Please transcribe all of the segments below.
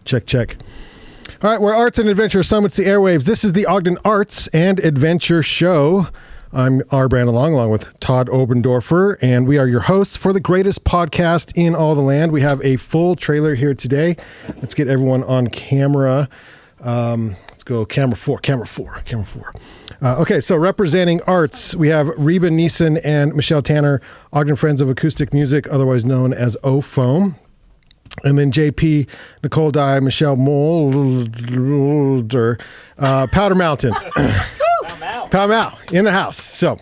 Check. All right, we're Arts and Adventure Summits the Airwaves. This is the Ogden Arts and Adventure Show. I'm R. Brandon Long, along with Todd Oberndorfer, and we are your hosts for the greatest podcast in all the land. We have a full trailer here today. Let's get everyone on camera. Let's go camera four. Okay, so representing arts, we have Reba, Nissen, and Michelle Tanner, Ogden Friends of Acoustic Music, otherwise known as OFOAM. And then JP, Nichole Dye, Michelle Moulder, Powder Mountain. Pow Mow in the house. So,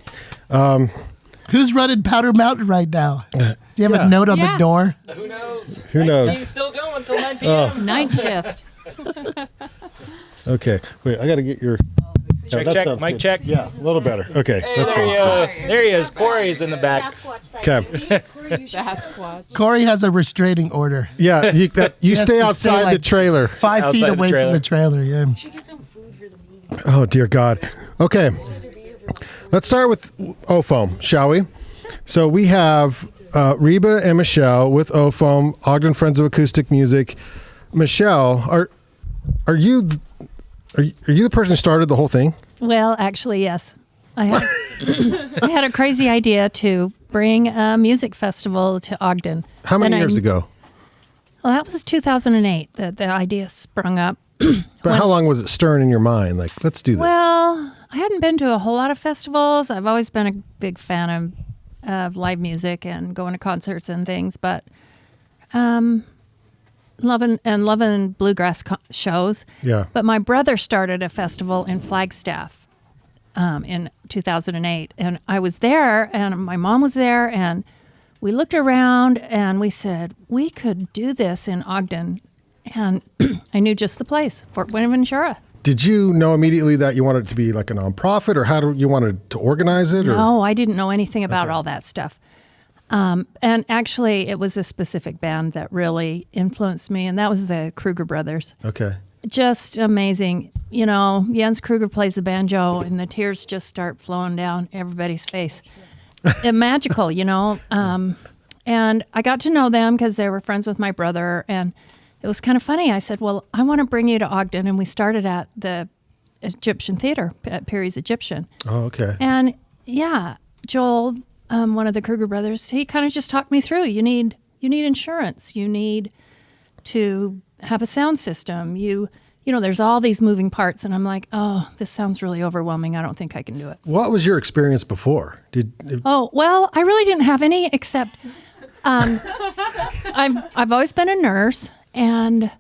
who's running Powder Mountain right now? Do you have a note on the door? Who knows? Who knows? He's still going until 9 p.m. Night shift. Okay, wait, I got to get your... Check, mic check. Yeah, a little better. Okay. Hey, there he is. Corey's in the back. Okay. Corey has a restraining order. Yeah, you stay outside the trailer. 5 feet away from the trailer, yeah. Oh, dear God. Okay. Let's start with OFOAM, shall we? So we have Reba and Michelle with OFOAM, Ogden Friends of Acoustic Music. Michelle, are you the person who started the whole thing? Well, actually, yes. I had a crazy idea to bring a music festival to Ogden. How many years ago? Well, that was 2008 that the idea sprung up. But how long was it stirring in your mind? Like, let's do this. Well, I hadn't been to a whole lot of festivals. I've always been a big fan of live music and going to concerts and things, but loving bluegrass shows. Yeah. But my brother started a festival in Flagstaff in 2008, and I was there, and my mom was there, and we looked around, and we said, we could do this in Ogden. And I knew just the place, Fort Buenaventura. Did you know immediately that you wanted it to be like a nonprofit, or how do you wanted to organize it? Or? No, I didn't know anything about all that stuff. And actually, it was a specific band that really influenced me, and that was the Kruger Brothers. Okay. Just amazing. You know, Jens Kruger plays the banjo, and the tears just start flowing down everybody's face. And magical, you know. And I got to know them because they were friends with my brother, and it was kind of funny. I said, well, I want to bring you to Ogden. And we started at the Egyptian Theater, at Perry's Egyptian. Oh, okay. And yeah, Joel, one of the Kruger brothers, he kind of just talked me through. You need insurance. You need to have a sound system. You know, there's all these moving parts. And I'm like, oh, this sounds really overwhelming. I don't think I can do it. What was your experience before? Oh, well, I really didn't have any, except I've always been a nurse. And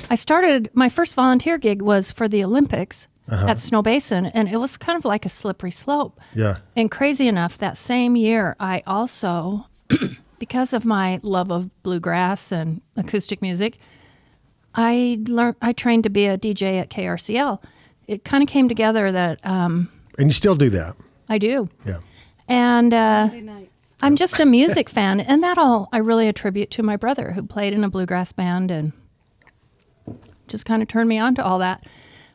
I started, my first volunteer gig was for the Olympics at Snow Basin, and it was kind of like a slippery slope. Yeah. And crazy enough, that same year, I also, because of my love of bluegrass and acoustic music, I trained to be a DJ at KRCL. It kind of came together that... and you still do that? I do. Yeah. And I'm just a music fan, and that all I really attribute to my brother, who played in a bluegrass band and just kind of turned me on to all that.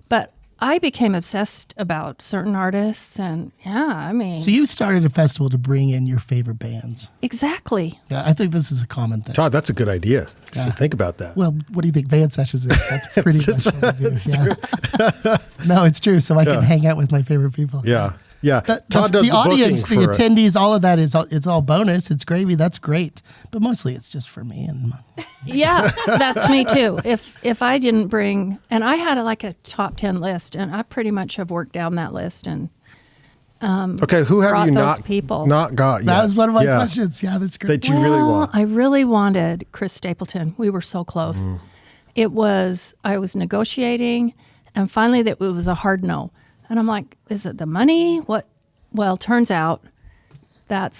But I became obsessed about certain artists, and So you started a festival to bring in your favorite bands. Exactly. Yeah, I think this is a common thing. Todd, that's a good idea. You should think about that. Well, what do you think band sessions is? That's pretty much what I do. Yeah. No, it's true. So I can hang out with my favorite people. Yeah. Yeah, Todd does the audience, the attendees, all of that it's all bonus. It's gravy. That's great, but mostly it's just for me and. Yeah, that's me too. If I didn't bring, and I had like a top 10 list, and I pretty much have worked down that list and. Okay, who have you not got yet? That was one of my questions. Yeah, that's great. That you really want. I really wanted Chris Stapleton. We were so close. I was negotiating, and finally it was a hard no. And I'm like, is it the money? What? Well, turns out that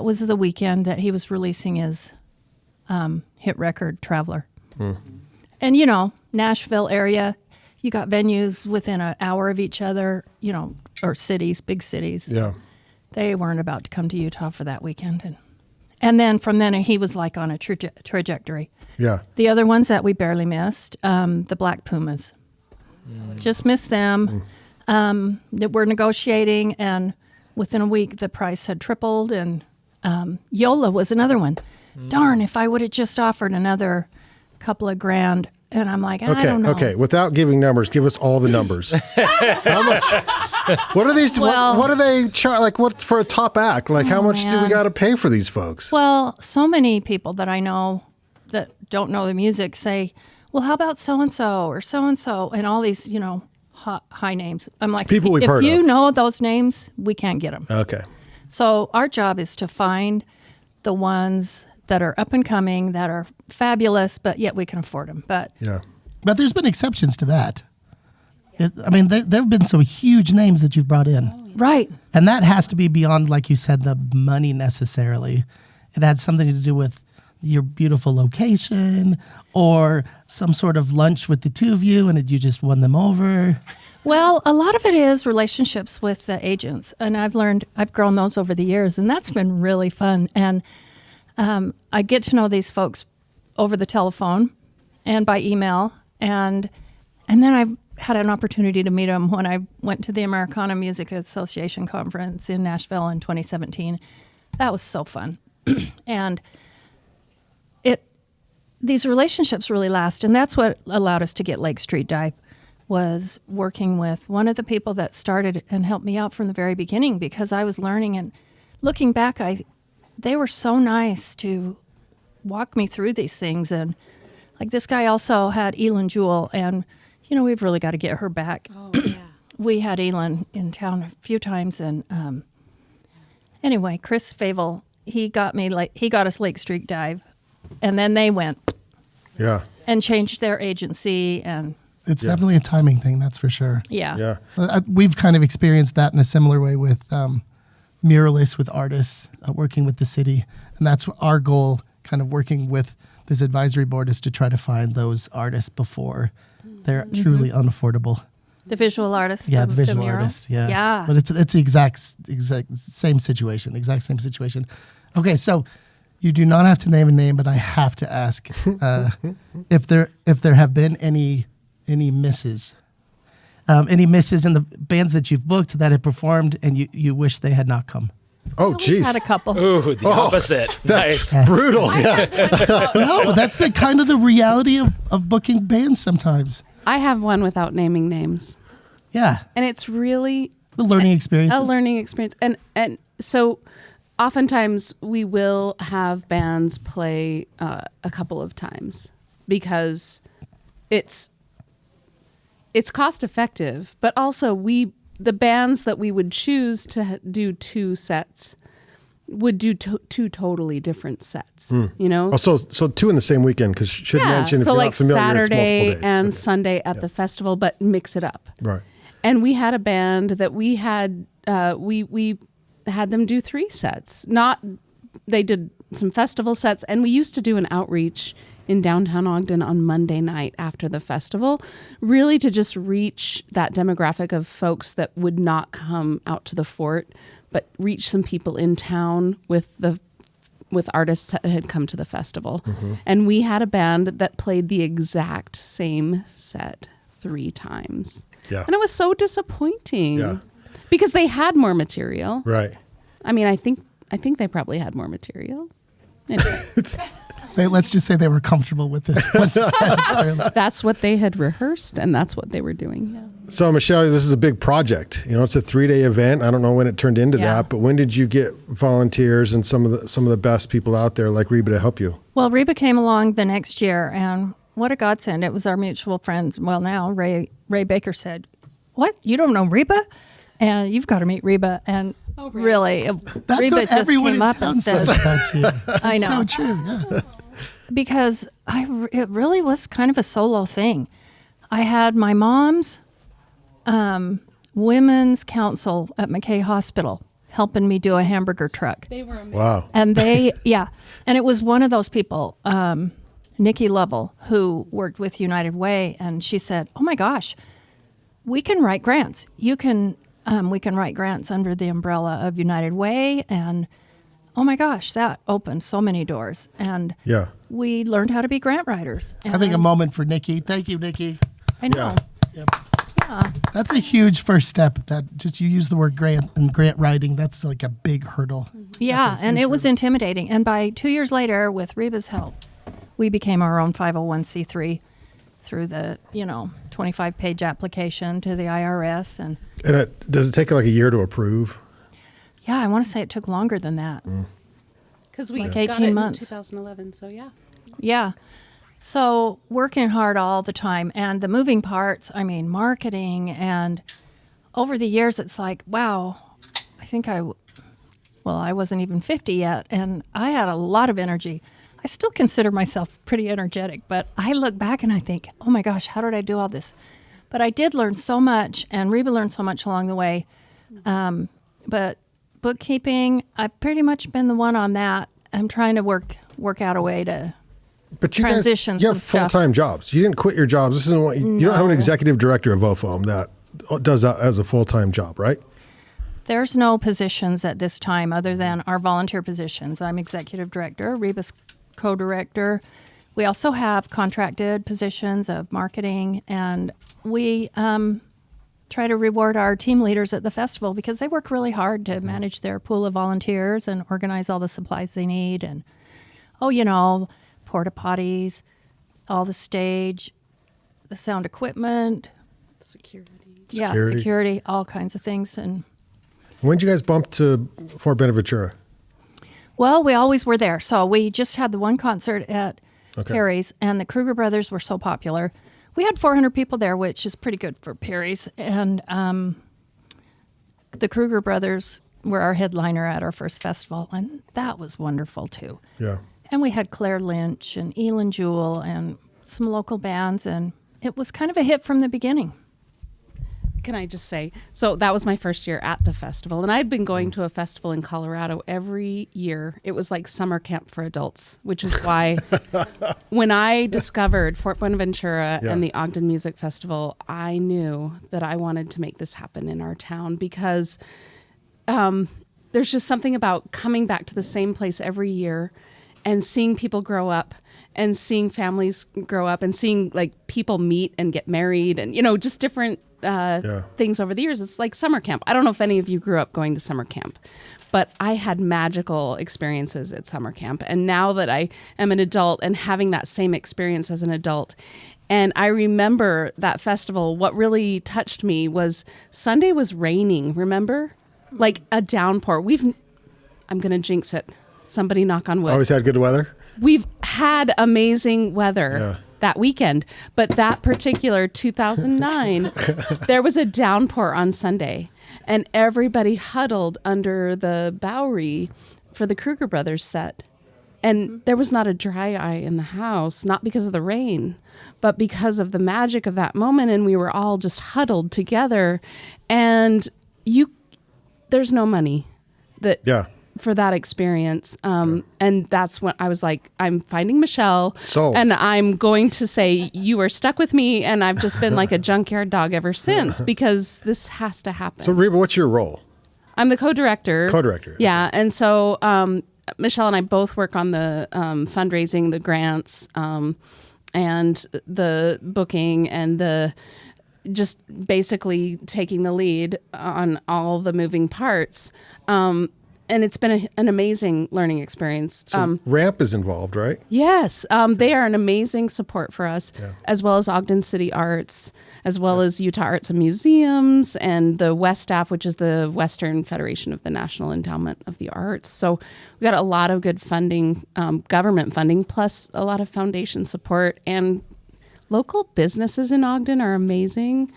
was the weekend that he was releasing his hit record, Traveler. And, you know, Nashville area, you got venues within an hour of each other, you know, or cities, big cities. Yeah. They weren't about to come to Utah for that weekend. And then from then he was like on a trajectory. Yeah. The other ones that we barely missed, the Black Pumas. Just missed them. We're negotiating, and within a week the price had tripled, and Yola was another one. Darn, if I would have just offered another couple of grand, And I'm like, I don't know. Okay. Without giving numbers, give us all the numbers. How much? What are these? Well, what do they charge? Like, what for a top act? Like, how much do we got to pay for these folks? Well, so many people that I know that don't know the music say, well, how about so-and-so or so-and-so? And all these, high names. I'm like, People we've heard if you of. know those names, we can't get them. Okay. So our job is to find the ones that are up and coming, that are fabulous, but yet we can afford them. But But there's been exceptions to that. There have been some huge names that you've brought in. right. And that has to be beyond, like you said, the money necessarily. It had something to do with your beautiful location or some sort of lunch with the two of you and you just won them over. Well, a lot of it is relationships with the agents. And I've grown those over the years, and that's been really fun. And I get to know these folks over the telephone and by email. And then I've had an opportunity to meet them when I went to the Americana Music Association conference in Nashville in 2017. That was so fun. And these relationships really last. And that's what allowed us to get Lake Street Dive, was working with one of the people that started and helped me out from the very beginning, because I was learning. And looking back, they were so nice to walk me through these things. And like this guy also had Elin Jewell, and we've really got to get her back. Oh, yeah. We had Elin in town a few times, and anyway, Chris Favel, he got us Lake Street Dive, and then they went and changed their agency, and It's definitely a timing thing, that's for sure. yeah. We've kind of experienced that in a similar way with muralists, with artists, working with the city. And that's our goal, kind of working with this advisory board, is to try to find those artists before they're truly unaffordable. The visual artist. Yeah, the visual mural. artist. Yeah. Yeah. But it's the exact same situation. Okay, so you do not have to name a name, but I have to ask if there have been any misses. Any misses in the bands that you've booked that have performed and you wish they had not come? Oh, We've geez. had a couple. Ooh, the opposite. That's Nice. brutal. Yeah. No, but that's the kind of the reality of booking bands sometimes. I have one without naming names, Yeah, and it's really the learning experience. a learning experience. And so oftentimes we will have bands play a couple of times because it's cost effective, but also the bands that we would choose to do two sets would do two totally different sets, Oh, so two in the same weekend, because should mention if so you're like not familiar, Saturday it's multiple days. and Okay. Sunday at the festival, but mix it up. Right. And we had a band that we had we had them do 3 sets. They did some festival sets, and we used to do an outreach in downtown Ogden on Monday night after the festival, really to just reach that demographic of folks that would not come out to the fort, but reach some people in town with artists that had come to the festival. And we had a band that played the exact same set 3 times. Yeah. And it was so disappointing. Yeah. Because they had more material. Right. I mean, I think they probably had more material. Anyway, Let's just say they were comfortable with this one set. that's what they had rehearsed, and that's what they were doing. Yeah. So, Michelle, this is a big project. It's a 3-day event. I don't know when it turned into Yeah. that, but when did you get volunteers and some of the best people out there like Reba to help you? Well, Reba came along the next year, and what a godsend. It was our mutual friends. Well, now Ray Baker said, "What? You don't know Reba? And you've got to meet Reba." And really, That's Reba what just everyone came in up town and says said, about you. I It's know. so true. Yeah. because it really was kind of a solo thing. I had my mom's women's council at McKay Hospital helping me do a hamburger truck. They were amazing. Wow. And and it was one of those people, Nikki Lovell, who worked with United Way, and she said, "Oh my gosh, we can write grants. We can write grants under the umbrella of United Way," and oh my gosh, that opened so many doors. And Yeah. we learned how to be grant writers. I think a And moment for Nikki. Thank you, Nikki. I know. That's a huge first step. That just you use the word grant and grant writing. That's like a big hurdle. Yeah, and it was intimidating. And by 2 years later, with Reba's help, we became our own 501c3. through the 25-page application to the IRS. And does it take like a year to approve? yeah, I want to say it took longer than that. Because we Like got 18 it months. in 2011, so yeah. Yeah. So working hard all the time, and the moving parts, I mean, marketing, and over the years, it's like, wow, I think I wasn't even 50 yet, and I had a lot of energy. I still consider myself pretty energetic, but I look back and I think, oh my gosh, how did I do all this? But I did learn so much, and Reba learned so much along the way. But bookkeeping, I've pretty much been the one on that. I'm trying to work out a way to But you transition guys, you some have stuff. full-time jobs. You didn't quit your jobs. This isn't what you don't have an No. executive director of OFOAM that does that as a full-time job, right? There's no positions at this time other than our volunteer positions. I'm executive director, Reba's co-director. We also have contracted positions of marketing, and we try to reward our team leaders at the festival because they work really hard to manage their pool of volunteers and organize all the supplies they need. And, porta potties, all the stage, the sound equipment. Security. Yeah, Security. security, all kinds of things. And When did you guys bump to Fort Benaventura? well, we always were there. So we just had the one concert at Okay. Perry's, and the Kruger brothers were so popular. We had 400 people there, which is pretty good for Perry's. And the Kruger brothers were our headliner at our first festival, and that was wonderful too. Yeah. And we had Claire Lynch and Elin Jewell and some local bands, and it was kind of a hit from the beginning. Can I just say, so that was my first year at the festival, and I'd been going to a festival in Colorado every year. It was like summer camp for adults, which is why when I discovered Fort Buenaventura Yeah. and the Ogden Music Festival, I knew that I wanted to make this happen in our town because there's just something about coming back to the same place every year and seeing people grow up and seeing families grow up and seeing like people meet and get married and, just different things over the years. It's like summer camp. I don't know if any of you grew up going to summer camp, but I had magical experiences at summer camp. And now that I am an adult and having that same experience as an adult, and I remember that festival, what really touched me was Sunday was raining, remember? Like a downpour. I'm going to jinx it. Somebody knock on wood. Always had good weather? We've had amazing weather Yeah. that weekend, but that particular 2009, there was a downpour on Sunday, and everybody huddled under the Bowery for the Kruger Brothers set. And there was not a dry eye in the house, not because of the rain, but because of the magic of that moment. And we were all just huddled together. And there's no money that Yeah. for that experience. And that's when I was like, I'm finding Michelle Sold. and I'm going to say, you are stuck with me. And I've just been like a junkyard dog ever since because this has to happen. So Reba, what's your role? I'm the co-director. Co-director. Yeah. And so Michelle and I both work on the fundraising, the grants, and the booking and the just basically taking the lead on all the moving parts. And it's been an amazing learning experience. So RAMP is involved, right? Yes, they are an amazing support for us, as well as Ogden City Arts, as well as Utah Arts and Museums, and the West Staff, which is the Western Federation of the National Endowment of the Arts. So we got a lot of good funding, government funding, plus a lot of foundation support, and local businesses in Ogden are amazing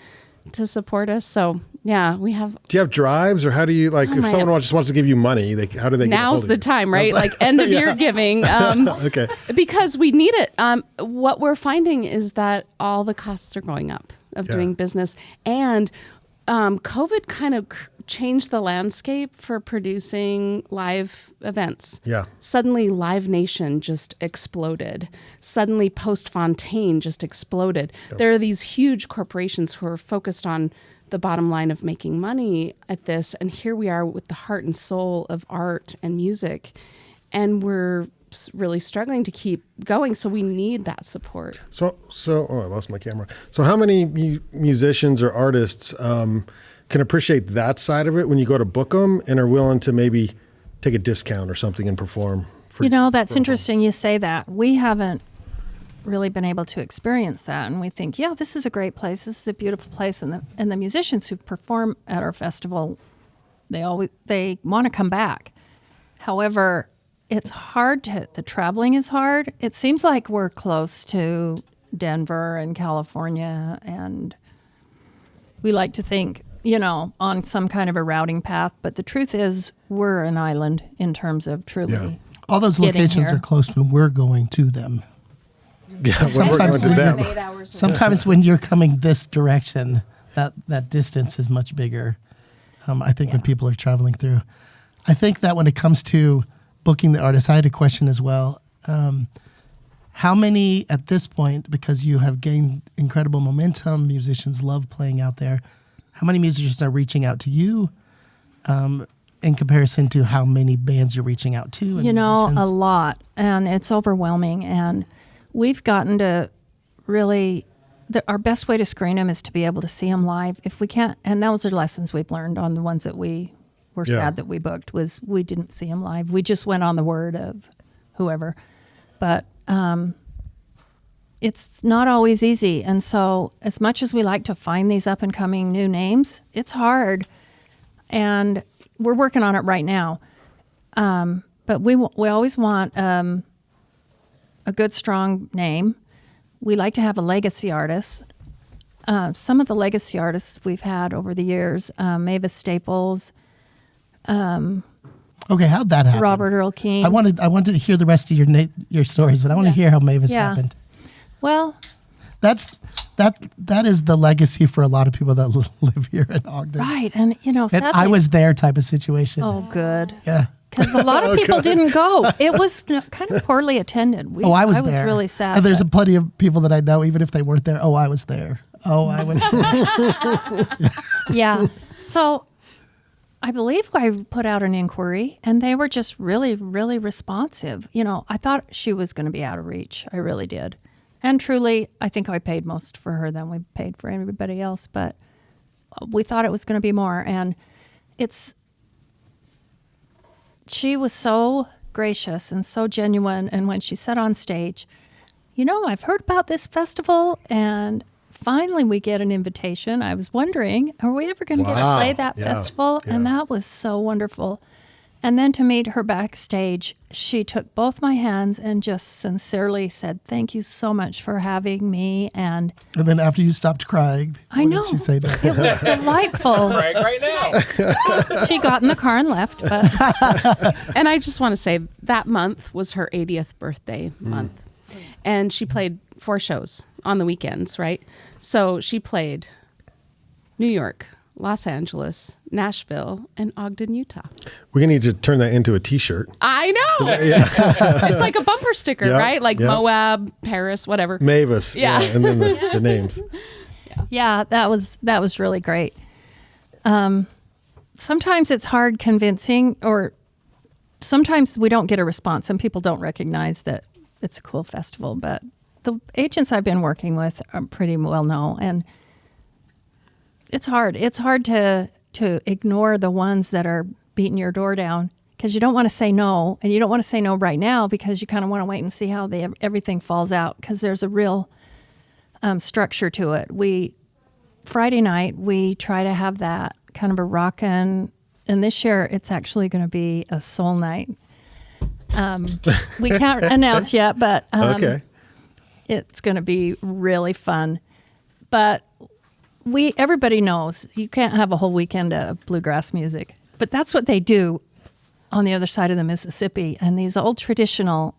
to support us. So yeah, we have. Do you have drives, or how do you if someone just wants to give you money, how do they? Now's the time, right? Like end of year giving. Okay. Because we need it. What we're finding is that all the costs are going up of doing business, and COVID kind of changed the landscape for producing live events. Yeah. Suddenly, Live Nation just exploded. Suddenly, Post Fontaine just exploded. Yep. There are these huge corporations who are focused on the bottom line of making money at this, and here we are with the heart and soul of art and music, and we're really struggling to keep going, so we need that support. So I lost my camera. So how many musicians or artists can appreciate that side of it when you go to book them and are willing to maybe take a discount or something and perform? That's interesting you say that. We haven't really been able to experience that. And we think, yeah, this is a great place. This is a beautiful place. And the musicians who perform at our festival, they want to come back. However, it's hard the traveling is hard. It seems like we're close to Denver and California, and we like to think, on some kind of a routing path. But the truth is we're an island in terms of truly all those getting locations here. are close when we're going to them. Yeah, when we're going to them. Sometimes when you're coming this direction, that distance is much bigger. I think when people are traveling through. I think that when it comes to booking the artists, I had a question as well. How many at this point, because you have gained incredible momentum, musicians love playing out there, how many musicians are reaching out to you in comparison to how many bands you're reaching out to? And musicians? A lot, and it's overwhelming. And we've gotten to really, our best way to screen them is to be able to see them live. If we can't, and those are lessons we've learned on the ones that we were sad that we booked, was we didn't see them live. We just went on the word of whoever. But it's not always easy. And so as much as we like to find these up and coming new names, it's hard. And we're working on it right now. But we always want a good, strong name. We like to have a legacy artist. Some of the legacy artists we've had over the years, Mavis Staples. Okay, how'd that happen? Robert Earl King. I wanted to hear the rest of your stories, but I want to hear how Mavis happened. Well, that is the legacy for a lot of people that live here in Ogden. right, and And sadly, I was there type of situation. Oh, good. Yeah. Because a lot of people didn't go. It was kind of poorly attended. I was there. Really sad. And there's but- plenty of people that I know, even if they weren't there. Oh, I was there. Oh, I was there. Yeah. So I believe I put out an inquiry, and they were just really, really responsive. I thought she was going to be out of reach. I really did. And truly, I think I paid most for her than we paid for everybody else. But we thought it was going to be more. And she was so gracious and so genuine. And when she said on stage, I've heard about this festival, and finally we get an invitation. I was wondering, are we ever going to get to play that festival? Yeah. And that was so wonderful. And then to meet her backstage, she took both my hands and just sincerely said, "Thank you so much for having me." And then after you stopped crying, I know. Did she say that? It was delightful. Right now. She got in the car and left. But And I just want to say that month was her 80th birthday month. And she played 4 shows on the weekends, right? So she played New York, Los Angeles, Nashville, and Ogden, Utah. We're going to need to turn that into a T-shirt. I know. It's like a bumper sticker, Yep, right? Like yep. Moab, Paris, whatever. Mavis. Yeah. And then the names. yeah, that was really great. Sometimes it's hard convincing, or sometimes we don't get a response. Some people don't recognize that it's a cool festival, but the agents I've been working with are pretty well known, and it's hard. It's hard to ignore the ones that are beating your door down, because you don't want to say no, and you don't want to say no right now because you kind of want to wait and see how everything falls out, because there's a real structure to it. Friday night, we try to have that kind of a rockin', and this year it's actually going to be a soul night. We can't announce yet, but Okay. it's going to be really fun. But everybody knows you can't have a whole weekend of bluegrass music, but that's what they do on the other side of the Mississippi. And these old traditional,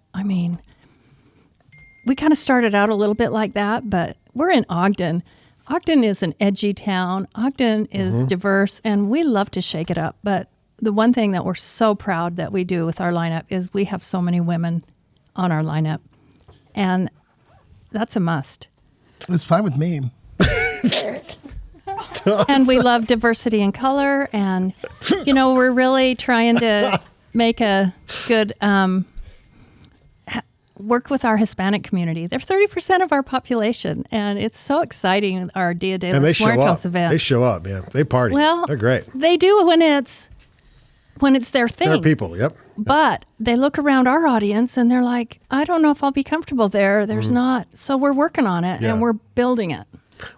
we kind of started out a little bit like that, but we're in Ogden. Ogden is an edgy town. Ogden is diverse, and we love to shake it up. But the one thing that we're so proud that we do with our lineup is we have so many women on our lineup, and that's a must. It's fine with me. And we love diversity in color, and we're really trying to make a good work with our Hispanic community. They're 30% of our population, and it's so exciting. Our Dia de And they los show up. Muertos event. They show up, man. They party. Well, They're great. They do when it's their thing. They're people. Yep. But they look around our audience and they're like, I don't know if I'll be comfortable there. There's not. So we're working on it and we're building it.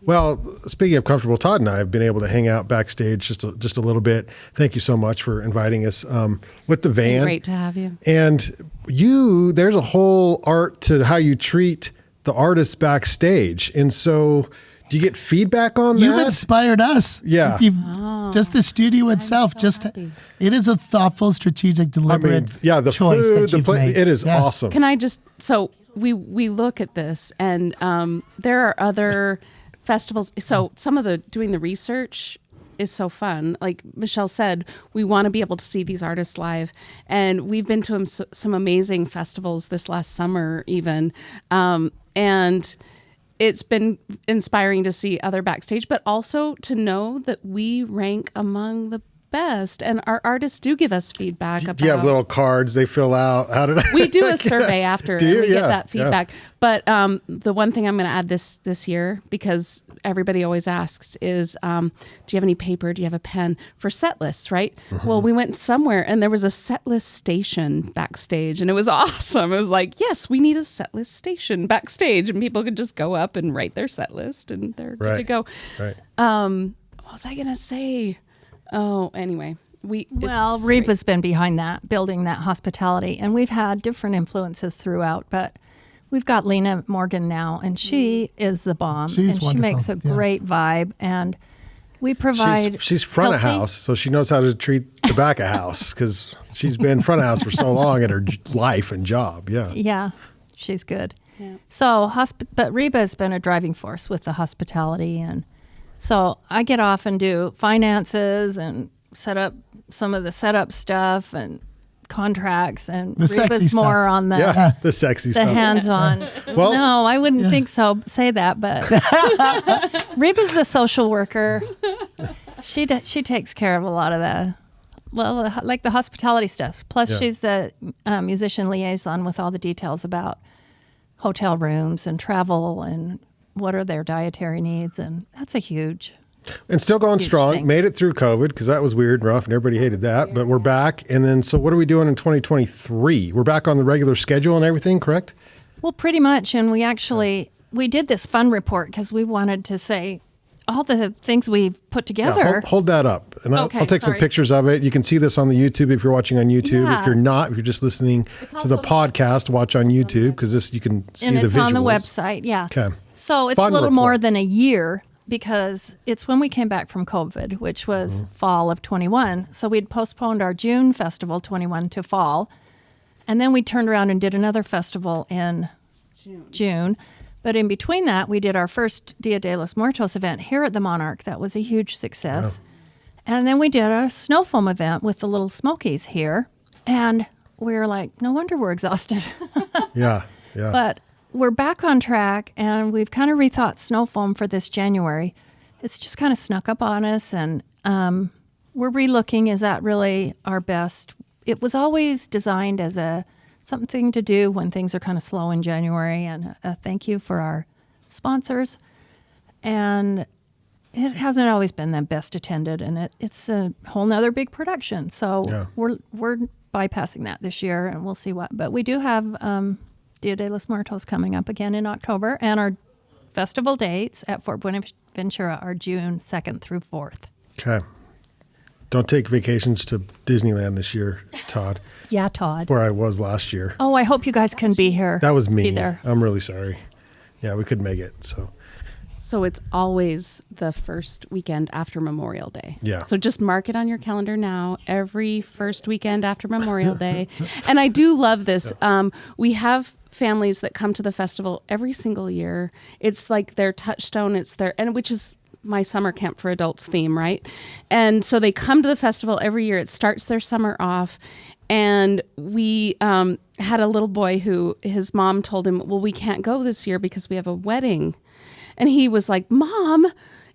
Well, speaking of comfortable, Todd and I have been able to hang out backstage just a little bit. Thank you so much for inviting us with the van. Great to have you. And there's a whole art to how you treat the artists backstage. And so do you get feedback on that? You've inspired us. Yeah. Just the studio itself, it is a thoughtful, strategic, deliberate the choice food, that you've made. it is awesome. Can I just, so we look at this and there are other festivals. So some of doing the research is so fun. Like Michelle said, we want to be able to see these artists live. And we've been to some amazing festivals this last summer even. And it's been inspiring to see other backstage, but also to know that we rank among the best, and our artists do give us feedback about. Do you have little cards they fill out? How did we do a survey after and we get that feedback. Yeah. But the one thing I'm going to add this year, because everybody always asks, is do you have any paper? Do you have a pen for set lists? Right. Well, we went somewhere and there was a set list station backstage, and it was awesome. It was like, yes, we need a set list station backstage, and people could just go up and write their set list, and they're good to go. Right. What was I going to say? Oh, anyway, Reba's been behind that, building that hospitality, and we've had different influences throughout, but we've got Lena Morgan now, and she is the bomb. She's wonderful. She makes a great vibe, and we provide. She's front of house, so she knows how to treat the back of house because she's been front of house for so long in her life and job. Yeah. Yeah, she's good. Yeah. So, but Reba's been a driving force with the hospitality, and so I get off and do finances and set up some of the setup stuff and contracts, and the Reba's more stuff. on the sexy the stuff. hands-on. Well, no, I wouldn't think so. Say that, but Reba's the social worker. She takes care of a lot of like the hospitality stuff. Plus, she's the musician liaison with all the details about hotel rooms and travel and what are their dietary needs, and that's a huge. And still going strong. Thing. Made it through COVID because that was weird and rough and everybody hated that. But we're back. And then, so what are we doing in 2023? We're back on the regular schedule and everything, correct? Well, pretty much. And we did this fun report because we wanted to say all the things we've put together. Yeah, hold that up. And I'll take some pictures of it. You can see this on the YouTube if you're watching on YouTube. Yeah. If you're not, if you're just listening to the podcast, watch on YouTube because you can see the visuals. And it's on the website, yeah. Okay. So it's a little more than a year because it's when we came back from COVID, which was fall of 21. So we'd postponed our June festival 21 to fall. And then we turned around and did another festival in June. But in between that, we did our first Dia de los Muertos event here at the Monarch. That was a huge success. Yeah. And then we did a snow foam event with the Little Smokies here. And we were like, no wonder we're exhausted. Yeah. But we're back on track, and we've kind of rethought snow foam for this January. It's just kind of snuck up on us, and we're relooking, is that really our best? It was always designed as something to do when things are kind of slow in January, and a thank you for our sponsors. And it hasn't always been the best attended, and it's a whole nother big production. So we're bypassing that this year, and we'll see what. But we do have Dia de los Muertos coming up again in October, and our festival dates at Fort Buenaventura are June 2nd through 4th. Okay. Don't take vacations to Disneyland this year, Todd. Yeah, Todd. Where I was last year. Oh, I hope you guys can be here. That was me. Be there. I'm really sorry. Yeah, we couldn't make it. So it's always the first weekend after Memorial Day. Yeah. So just mark it on your calendar now, every first weekend after Memorial Day. And I do love this. We have families that come to the festival every single year. It's like their touchstone. Which is my summer camp for adults theme, right? And so they come to the festival every year. It starts their summer off. And we had a little boy who his mom told him, well, we can't go this year because we have a wedding. And he was like, Mom,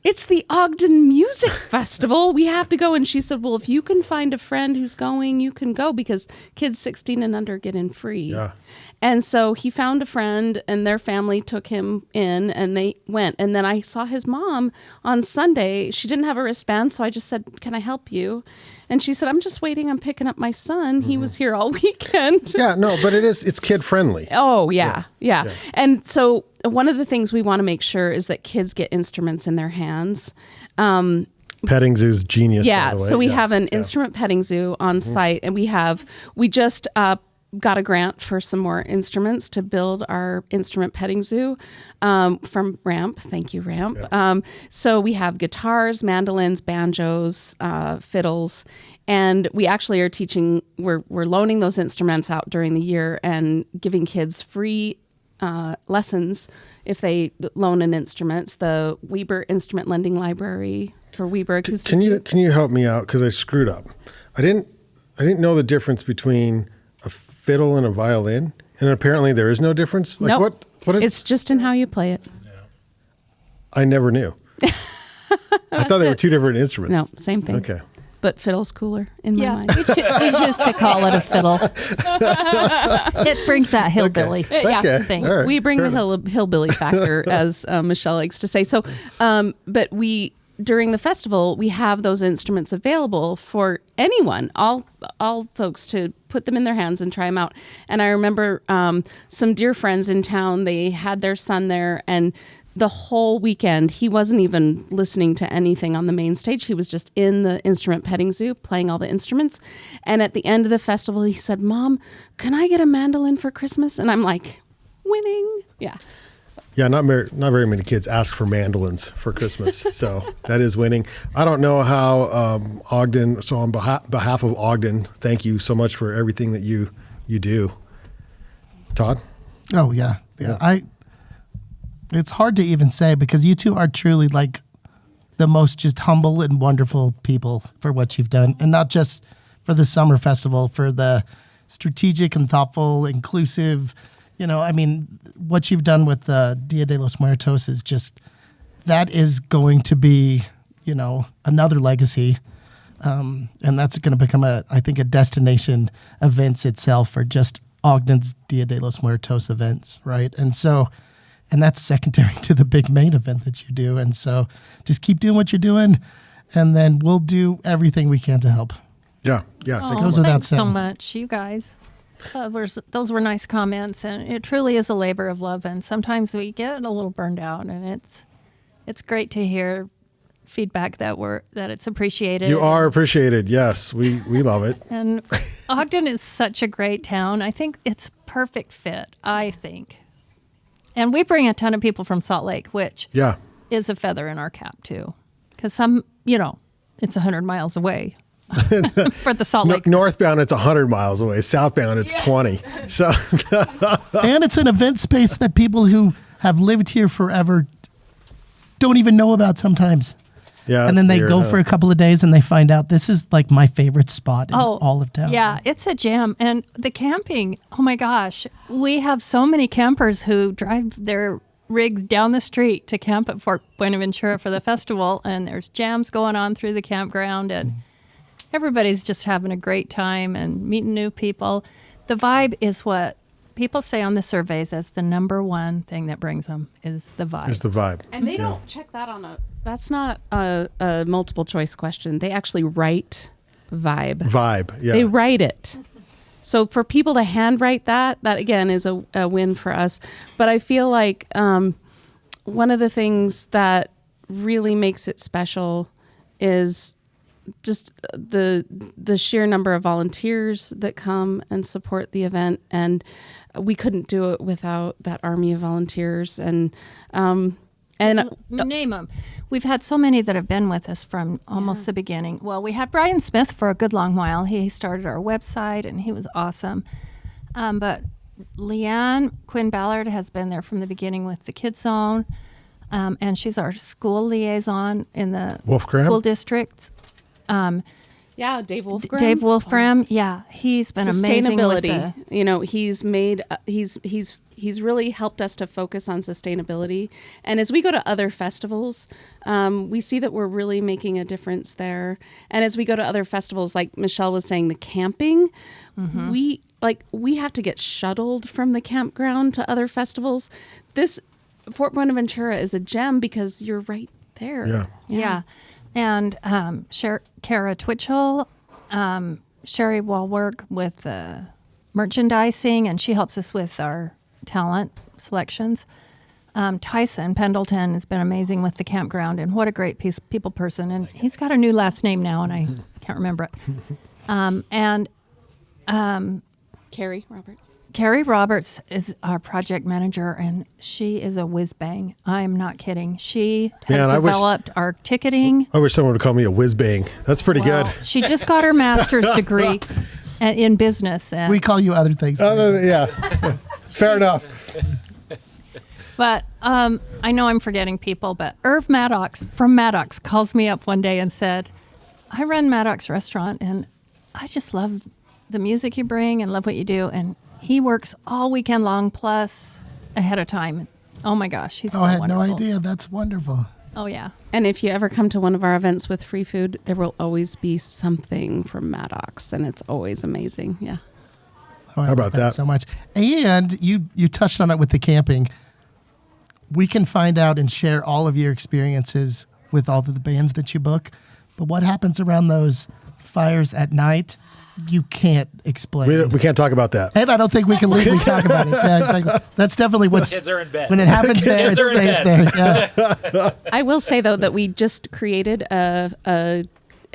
it's the Ogden Music Festival. We have to go. And she said, well, if you can find a friend who's going, you can go because kids 16 and under get in free. Yeah. And so he found a friend and their family took him in and they went. And then I saw his mom on Sunday. She didn't have a wristband. So I just said, can I help you? And she said, I'm just waiting. I'm picking up my son. He was here all weekend. Yeah, no, but it's kid friendly. Oh, yeah. And so one of the things we want to make sure is that kids get instruments in their hands. Petting zoo's genius. Yeah, by the way. so we have an instrument petting zoo on site, and we just got a grant for some more instruments to build our instrument petting zoo from Ramp. Thank you, Ramp. Yeah. So we have guitars, mandolins, banjos, fiddles, and we actually are teaching. We're loaning those instruments out during the year and giving kids free lessons if they loan an instrument. The Weber Instrument Lending Library for Weber Acoustic. Can you help me out because I screwed up? I didn't know the difference between a fiddle and a violin, and apparently there is no difference. Like Nope. what It's just in how you play it. I never knew. I thought they were two different instruments. No, same thing. Okay. But fiddle's cooler in my mind. we choose to call it a fiddle. It brings that hillbilly Okay. thing. All right. We bring Fair the hillbilly factor, as Michelle likes to say. So, but during the festival, we have those instruments available for anyone, all folks to put them in their hands and try them out. And I remember some dear friends in town, they had their son there, and the whole weekend, he wasn't even listening to anything on the main stage. He was just in the instrument petting zoo playing all the instruments. And at the end of the festival, he said, Mom, can I get a mandolin for Christmas? And I'm like, winning. Yeah. Yeah, not very many kids ask for mandolins for Christmas, so that is winning. I don't know how Ogden. So on behalf of Ogden, thank you so much for everything that you do, Todd. Oh yeah. It's hard to even say because you two are truly like the most just humble and wonderful people for what you've done, and not just for the summer festival, for the strategic and thoughtful, inclusive. I mean, what you've done with Dia de los Muertos is just, that is going to be, another legacy. And that's going to become I think a destination events itself for just Ogden's Dia de los Muertos events, right? And that's secondary to the big main event that you do. And so just keep doing what you're doing, and then we'll do everything we can to help. Yeah. Oh, goes without thanks so saying. much, you guys. Those were nice comments, and it truly is a labor of love. And sometimes we get a little burned out, and it's great to hear feedback that it's appreciated. You are appreciated. Yes, we love it. And Ogden is such a great town. I think it's perfect fit. I think, and we bring a ton of people from Salt Lake, which is a feather in our cap too, because it's 100 miles away. For the Salt Lake. Northbound, it's 100 miles away. Southbound, it's 20. So, and it's an event space that people who have lived here forever don't even know about sometimes. Yeah, and then they weird, go for a couple of days and they find out this is like my favorite spot in all of town. Yeah, it's a gem. And the camping, oh my gosh, we have so many campers who drive their rigs down the street to camp at Fort Buenaventura for the festival, and there's jams going on through the campground, and everybody's just having a great time and meeting new people. The vibe is what people say on the surveys as the number one thing that brings them is the vibe. And they don't check that that's not a multiple choice question. They actually write vibe. Yeah. They write it. So for people to handwrite that again is a win for us. But I feel like one of the things that really makes it special is just the sheer number of volunteers that come and support the event, and we couldn't do it without that army of volunteers. And name them. We've had so many that have been with us from almost the beginning. Well, we had Brian Smith for a good long while. He started our website, and he was awesome. But Leanne Quinn Ballard has been there from the beginning with the Kids Zone, and she's our school liaison in the Wolf Graham? school district. Yeah, Dave Wolfgram. Dave Wolfram, yeah, he's been amazing with Sustainability. the, You know, he's made he's really helped us to focus on sustainability. And as we go to other festivals, we see that we're really making a difference there. And as we go to other festivals, like Michelle was saying, the camping, we have to get shuttled from the campground to other festivals. This Fort Buenaventura is a gem because you're right there. Yeah. And Kara Twitchell, Sherry will work with merchandising, and she helps us with our talent selections. Tyson Pendleton has been amazing with the campground, and what a great people person. And he's got a new last name now, and I can't remember it. And Carrie Roberts. Carrie Roberts is our project manager, and she is a whiz bang. I'm not kidding. She has developed our ticketing. I wish someone would call me a whiz bang. That's pretty good. She just got her master's degree in business. And, We call you other things. Yeah, fair enough. but I know I'm forgetting people, but Irv Maddox from Maddox calls me up one day and said, I run Maddox Restaurant, and I just love the music you bring and love what you do. And he works all weekend long plus ahead of time. Oh my gosh, he's so I had wonderful. no idea. That's wonderful. Oh yeah. And if you ever come to one of our events with free food, there will always be something from Maddox, and it's always amazing. Yeah. Oh, I How about love that? so much? And you touched on it with the camping. We can find out and share all of your experiences with all of the bands that you book. But what happens around those fires at night? You can't explain. We can't talk about that. And I don't think we can legally talk about it. Yeah, exactly. That's definitely what's. Kids are in bed. When it happens there, it Kids are in stays there. Yeah. I will say, though, that we just created a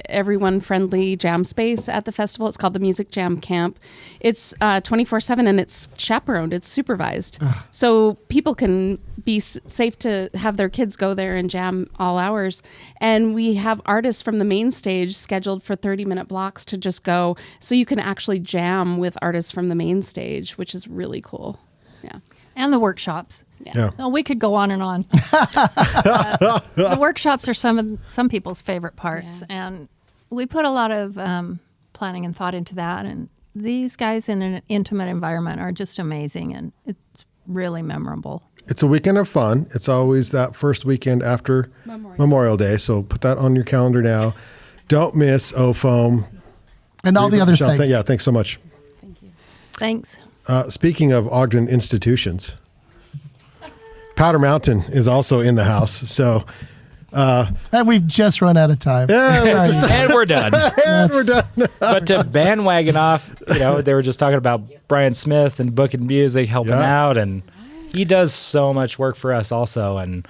everyone friendly jam space at the festival. It's called the Music Jam Camp. It's 24/7, and it's chaperoned. It's supervised. So people can be safe to have their kids go there and jam all hours. And we have artists from the main stage scheduled for 30-minute blocks to just go. So you can actually jam with artists from the main stage, which is really cool. Yeah. And the workshops. Yeah. Oh, we could go on and on. The workshops are some people's favorite parts, and we put a lot of planning and thought into that. And these guys in an intimate environment are just amazing, and it's really memorable. It's a weekend of fun. It's always that first weekend after Memorial Day. So put that on your calendar now. Don't miss OFOAM. And all the Reba, other Michelle, things. yeah, thanks so much. Thank you. Thanks. Speaking of Ogden institutions, Powder Mountain is also in the house. So, And we've just run out of time. yeah, Sorry. And we're done. and we're done. But to bandwagon off, they were just talking about Brian Smith and booking music, helping out, and he does so much work for us also, and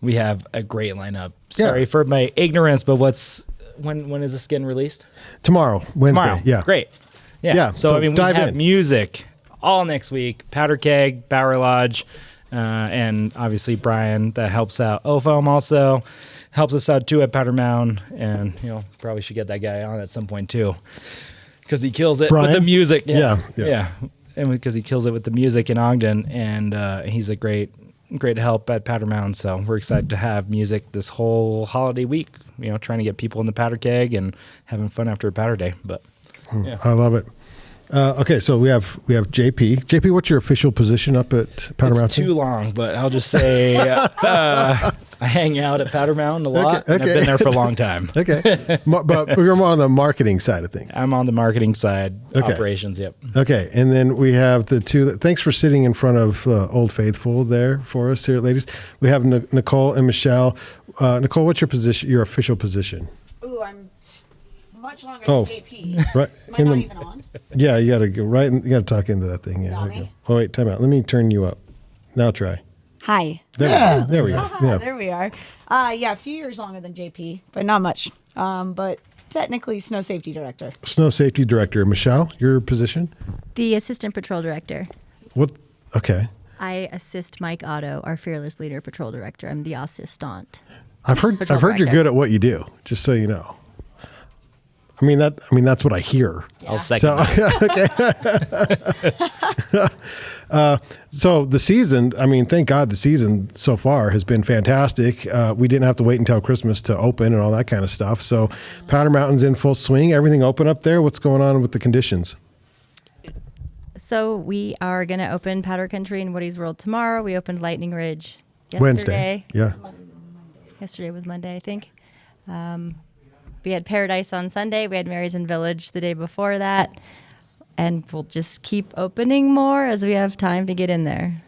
we have a great lineup. Sorry for my ignorance, but when is this getting released? Tomorrow, Wednesday. Tomorrow. Yeah. Great. Yeah. So I mean, we dive have in. music all next week. Powder Keg, Bower Lodge, and obviously Brian that helps out. OFOAM also helps us out too at Powder Mound, and probably should get that guy on at some point too, because he kills it with the Brian? music. Yeah. And because he kills it with the music in Ogden, and he's a great help at Powder Mound. So we're excited to have music this whole holiday week. Trying to get people in the Powder Keg and having fun after a Powder Day. But yeah. I love it. Okay, so we have JP. JP, what's your official position up at Powder Mountain? It's too long, but I'll just say I hang out at Powder Mountain a lot, and I've been there for a long time. Okay, but we're more on the marketing side of things. I'm on the marketing side, operations, yep. Okay, and then we have the two. Thanks for sitting in front of Old Faithful there for us here, ladies. We have Nichole and Michelle. Nichole, what's your position? Your official position? Ooh, I'm much longer than JP. Right. Am I not even on? Yeah, you got to go right. You got to talk into that thing. Yeah. Got there you me? go. Oh wait, time out. Let me turn you up. Now try. Hi. There we go. Yeah. There we are. Yeah, a few years longer than JP, but not much. But technically, snow safety director. Snow safety director. Michelle, your position? The assistant patrol director. What? Okay. I assist Mike Otto, our fearless leader patrol director. I'm the assistant. I've heard Patrol you're director. good at what you do. Just so you know. I mean that's what I hear. I'll second So that. okay. So the season, I mean, thank God the season so far has been fantastic. We didn't have to wait until Christmas to open and all that kind of stuff. So Powder Mountain's in full swing. Everything open up there. What's going on with the conditions? So we are going to open Powder Country and Woody's World tomorrow. We opened Lightning Ridge yesterday. Wednesday. Yeah. Yesterday was Monday, I think. We had Paradise on Sunday. We had Mary's Village the day before that. And we'll just keep opening more as we have time to get in there.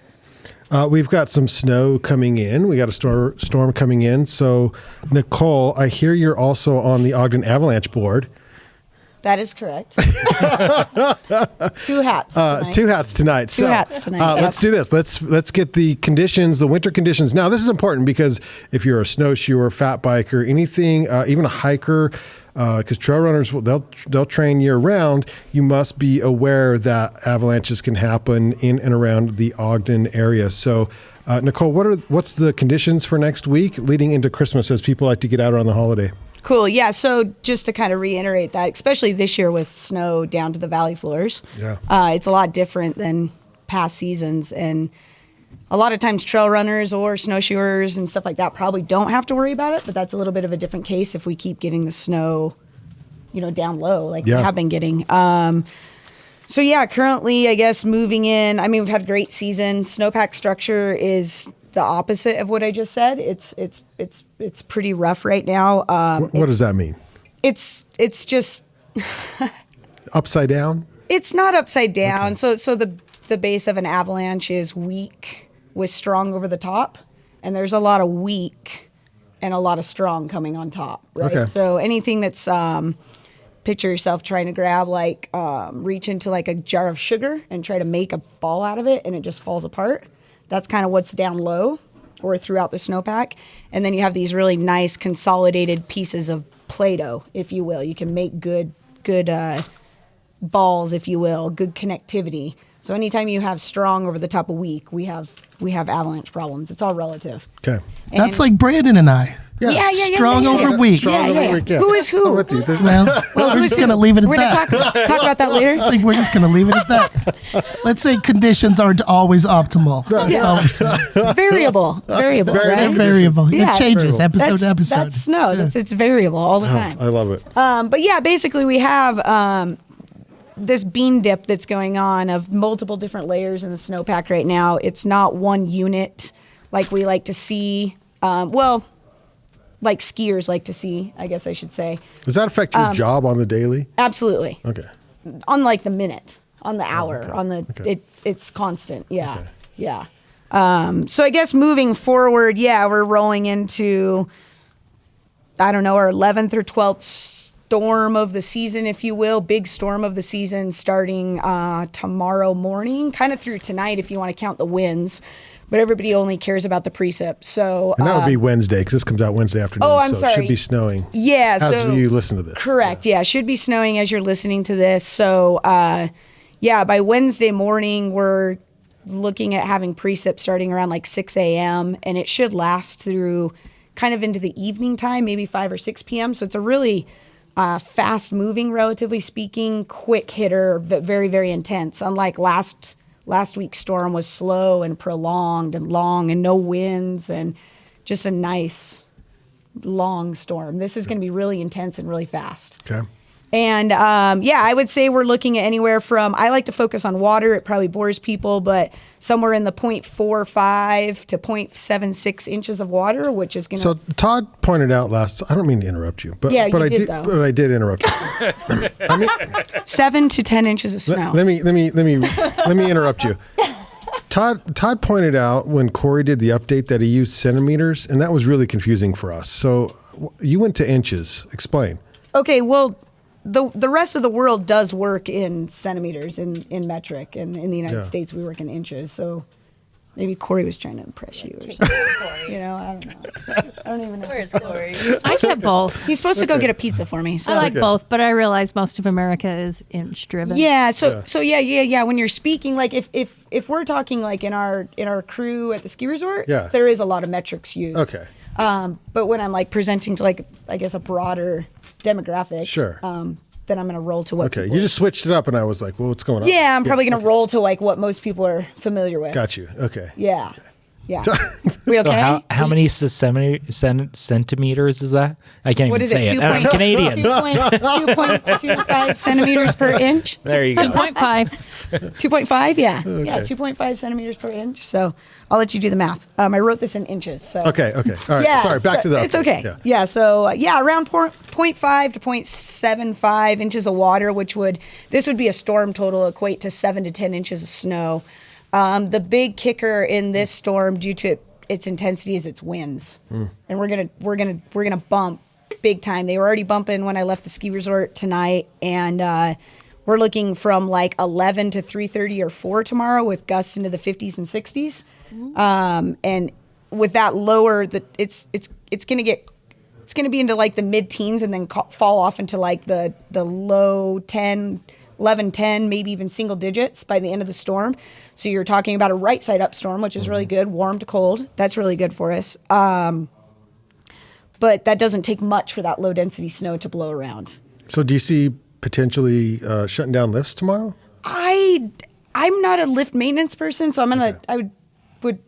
We've got some snow coming in. We got a storm coming in. So, Nichole, I hear you're also on the Ogden Avalanche board. That is correct. 2 hats tonight. 2 hats tonight. Two hats tonight. Yep. Let's do this. Let's get the conditions, the winter conditions. Now, this is important because if you're a snowshoer, fat biker, anything, even a hiker, because trail runners they'll train year round. You must be aware that avalanches can happen in and around the Ogden area. So, Nichole, what's the conditions for next week leading into Christmas as people like to get out around the holiday? Cool. Yeah. So just to kind of reiterate that, especially this year with snow down to the valley floors, it's a lot different than past seasons. And a lot of times trail runners or snowshoers and stuff like that probably don't have to worry about it. But that's a little bit of a different case if we keep getting the snow, down low like we have been getting. So yeah, currently, I guess moving in, I mean, we've had a great season. Snowpack structure is the opposite of what I just said. It's pretty rough right now. What does that mean? It's just upside down. It's not upside down. Okay. So the base of an avalanche is weak with strong over the top, and there's a lot of weak and a lot of strong coming on top. Right. Okay. So anything that's picture yourself trying to grab reach into like a jar of sugar and try to make a ball out of it, and it just falls apart. That's kind of what's down low or throughout the snowpack. And then you have these really nice consolidated pieces of Play-Doh, if you will. You can make good balls, if you will, good connectivity. So anytime you have strong over the top of weak, we have avalanche problems. It's all relative. Okay. That's like Brandon and I. Yeah. Strong over weak. Strong over weak, yeah. Who is who? I'm with you. Well, we're just going to leave it at We're that. going to talk about that later. I think we're just going to leave it at that. Let's say conditions aren't always optimal. That's all we're saying. Variable, right? Variable. Yeah. It changes Variable. episode to episode. That's snow. Yeah. It's variable all the time. I love it. But yeah, basically we have this bean dip that's going on of multiple different layers in the snowpack right now. It's not one unit like we like to see. Like skiers like to see, I guess I should say. Does that affect your job on the daily? Absolutely. Okay. On like the minute, on the hour, okay. on the Okay. it's constant. Yeah. Okay. Yeah. So I guess moving forward, we're rolling into our 11th or 12th storm of the season, if you will, big storm of the season starting tomorrow morning, kind of through tonight if you want to count the winds. But everybody only cares about the precip. So and that would be Wednesday because this comes out Wednesday afternoon. Oh, I'm so sorry. It should be snowing. Yeah. As you listen to this. Correct. Yeah. Should be snowing as you're listening to this. So, by Wednesday morning, we're looking at having precip starting around like 6 a.m. and it should last through kind of into the evening time, maybe 5 or 6 p.m. So it's a really fast moving, relatively speaking, quick hitter, but very, very intense. Unlike last week's storm was slow and prolonged and long and no winds and just a nice long storm. This is going to be really intense and really fast. Okay. And I would say we're looking at anywhere from, I like to focus on water. It probably bores people, but somewhere in the 0.45 to 0.76 inches of water, which is going to. So Todd pointed out I don't mean to interrupt you, but I did interrupt you. 7 to 10 inches of snow. Let me interrupt you. Todd pointed out when Corey did the update that he used centimeters, and that was really confusing for us. So you went to inches. Explain. Okay, well, the rest of the world does work in centimeters in metric, and in the United States we work in inches. So maybe Corey was trying to impress you or something. I don't know. I don't even know. Where's Corey? I said both. He's supposed to go get a pizza for me. So. I like both, but I realize most of America is inch driven. Yeah. So when you're speaking, like if we're talking like in our crew at the ski resort, there is a lot of metrics used. Okay. But when I'm like presenting to like, I guess, a broader demographic, Sure. Then I'm going to roll to what. Okay, people you just switched it up, and I was like, "Well, what's going on?" Yeah, I'm probably going to roll to like what most people are familiar with. Got you. Okay. Yeah. Yeah. We okay? So how many centimeters is that? I can't What even is say it? it. I'm Canadian. 2.25 centimeters per inch. There you go. 0.5. 2.5, yeah. Okay. Yeah, 2.5 centimeters per inch. So I'll let you do the math. I wrote this in inches. So Okay. All right. Yeah, Sorry. Back to the. It's okay. Yeah. So around 0.5 to 0.75 inches of water, this would be a storm total, equate to 7 to 10 inches of snow. The big kicker in this storm, due to its intensity, is its winds, and we're gonna bump big time. They were already bumping when I left the ski resort tonight, and we're looking from like 11 to 3:30 or 4 tomorrow, with gusts into the 50s and 60s. And with that lower, it's gonna be into like the mid-teens, and then fall off into like the low 10. 11, 10, maybe even single digits by the end of the storm. So you're talking about a right side up storm, which is really good, warm to cold. That's really good for us. But that doesn't take much for that low density snow to blow around. So, do you see potentially shutting down lifts tomorrow? I'm not a lift maintenance person, so I would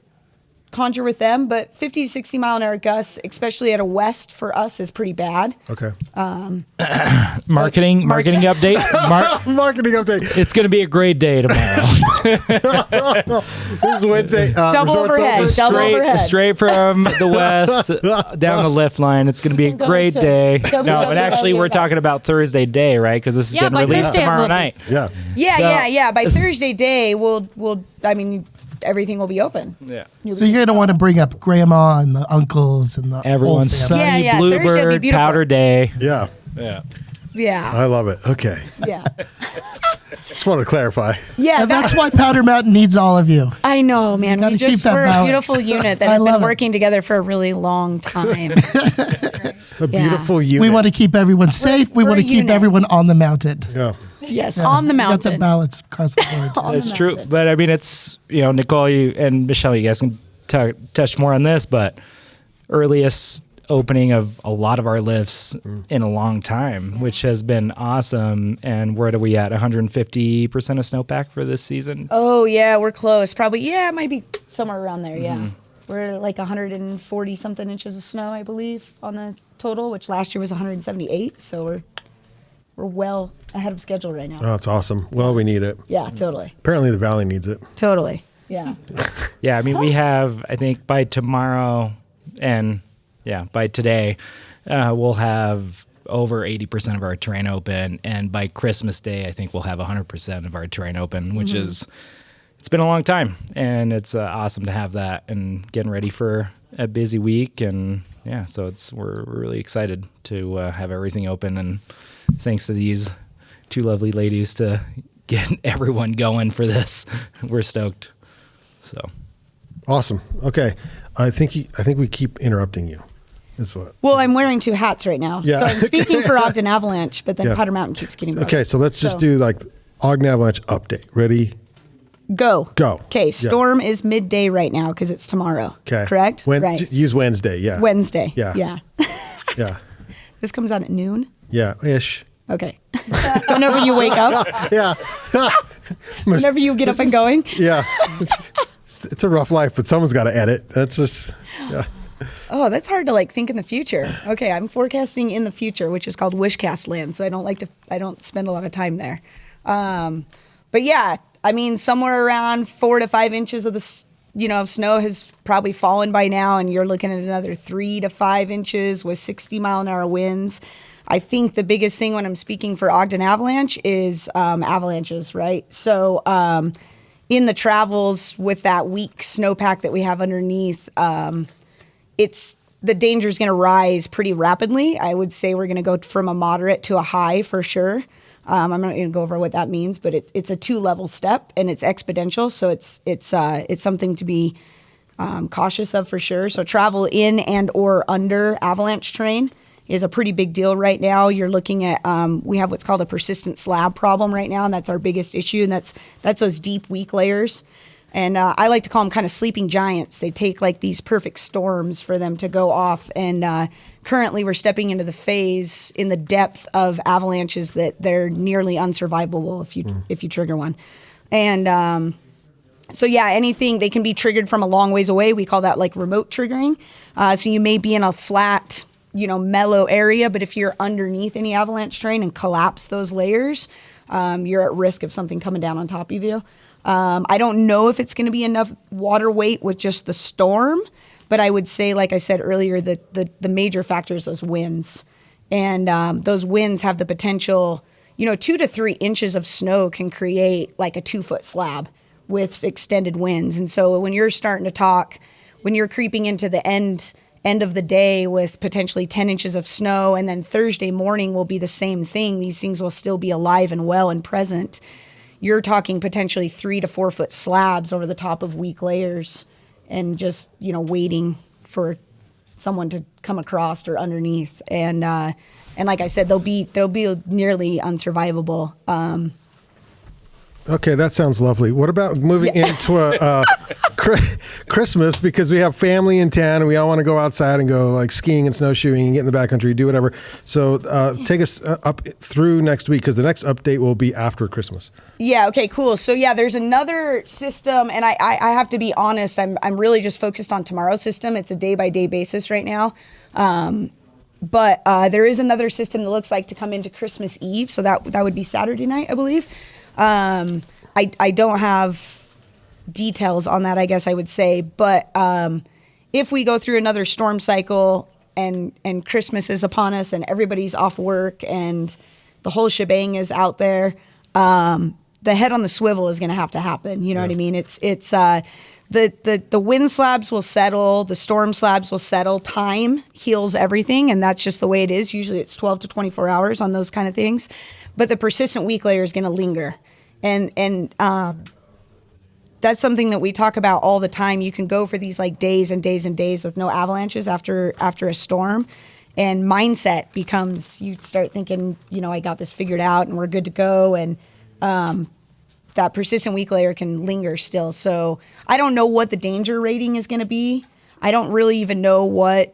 conjure with them, but 50 to 60 mile an hour gusts, especially at a west for us, is pretty bad. Okay. Marketing update. Marketing update. It's going to be a great day tomorrow. This is Wednesday. Double Resort's overhead. open. Double overhead. Straight from the west down the lift line. It's going to be a can go great to day. No, www. but actually, we're talking about Thursday day, right? Because this is getting by released Thursday it tomorrow will be. night. Yeah. Yeah. By Thursday day, everything will be open. Yeah. So you're gonna want to bring up grandma and the uncles and the Everyone's whole family. sunny Yeah, Thursday will be bluebird beautiful. powder day. Yeah. Yeah. Yeah. I love it. Okay. Yeah. Just want to clarify. Yeah. And that's why Powder Mountain needs all of you. I know, man. Gotta keep that We're a balance. beautiful unit that I has love been it. working together for a really long time. A beautiful unit. We want to keep everyone safe. We we're want to a keep unit. everyone on the mountain. Yeah. Yes, on the We got the mountain. balance across the board. On the That's true. mountain. But I mean, it's, Nichole, you and Michelle, you guys can touch more on this, but earliest opening of a lot of our lifts in a long time, which has been awesome. And where are we at? 150% of snowpack for this season? Oh, yeah, we're close. Probably, it might be somewhere around there, yeah. We're like 140 something inches of snow, I believe, on the total, which last year was 178. So we're well ahead of schedule right now. Oh, that's awesome. Well, we need it. Yeah, totally. Apparently, the valley needs it. Totally. Yeah. Yeah, I mean, we have, I think by tomorrow and by today, we'll have over 80% of our terrain open. And by Christmas Day, I think we'll have 100% of our terrain open, which is, it's been a long time. And it's awesome to have that and getting ready for a busy week. And so we're really excited to have everything open. And thanks to these two lovely ladies to get everyone going for this. We're stoked. So Awesome. Okay. I think we keep interrupting you. Is what. Well, I'm wearing two hats right now. Yeah. So I'm speaking for Ogden Avalanche, but then Yeah. Powder Mountain keeps getting brought Okay, up. so let's just do like Ogden Avalanche update. Ready? Go. Go. Okay, Yeah. storm is midday right now because it's tomorrow. Okay. Correct? Right. Use Wednesday. Yeah. Wednesday. Yeah. Yeah. Yeah. This comes out at noon. Yeah. Ish. Okay. Whenever you wake up, Yeah. whenever you get up and going. Yeah. It's a rough life, but someone's got to edit. That's just. Yeah. Oh, that's hard to like think in the future. Okay, I'm forecasting in the future, which is called Wishcast land. So I don't spend a lot of time there. But yeah, I mean, somewhere around 4 to 5 inches of snow has probably fallen by now, and you're looking at another 3 to 5 inches with 60 mile an hour winds. I think the biggest thing when I'm speaking for Ogden Avalanche is avalanches, right? So in the travels with that weak snowpack that we have underneath, the danger is going to rise pretty rapidly. I would say we're going to go from a moderate to a high for sure. I'm not going to go over what that means, but it's a 2-level step and it's exponential. So it's something to be cautious of for sure. So travel in and or under avalanche terrain is a pretty big deal right now. You're looking at we have what's called a persistent slab problem right now, and that's our biggest issue. And that's those deep, weak layers. And I like to call them kind of sleeping giants. They take like these perfect storms for them to go off. And currently we're stepping into the phase in the depth of avalanches that they're nearly unsurvivable if you trigger one. And so yeah, anything, they can be triggered from a long ways away. We call that like remote triggering. So you may be in a flat, mellow area, but if you're underneath any avalanche terrain and collapse those layers, you're at risk of something coming down on top of you. I don't know if it's going to be enough water weight with just the storm, but I would say, like I said earlier, that the major factor is those winds. And those winds have the potential, 2 to 3 inches of snow can create like a 2-foot slab with extended winds. And so when you're starting to talk, when you're creeping into the end of the day with potentially 10 inches of snow, and then Thursday morning will be the same thing, these things will still be alive and well and present. You're talking potentially 3 to 4 foot slabs over the top of weak layers, and just waiting for someone to come across or underneath. And like I said, they'll be nearly unsurvivable. Okay, that sounds lovely. What about moving into a Christmas, because we have family in town and we all want to go outside and go like skiing and snowshoeing and get in the backcountry, do whatever. So take us up through next week, because the next update will be after Christmas. Yeah. Okay. Cool. So yeah, there's another system, and I have to be honest. I'm really just focused on tomorrow's system. It's a day by day basis right now. But there is another system that looks like to come into Christmas Eve. So that would be Saturday night, I believe. I don't have details on that, I guess I would say. But if we go through another storm cycle and Christmas is upon us and everybody's off work and the whole shebang is out there, the head on the swivel is going to have to happen. You know what I mean? It's the wind slabs will settle, the storm slabs will settle. Time heals everything, and that's just the way it is. Usually it's 12 to 24 hours on those kind of things. But the persistent weak layer is going to linger. And that's something that we talk about all the time. You can go for these like days and days and days with no avalanches after a storm. And mindset becomes, you start thinking, I got this figured out and we're good to go. And that persistent weak layer can linger still. So I don't know what the danger rating is going to be. I don't really even know what,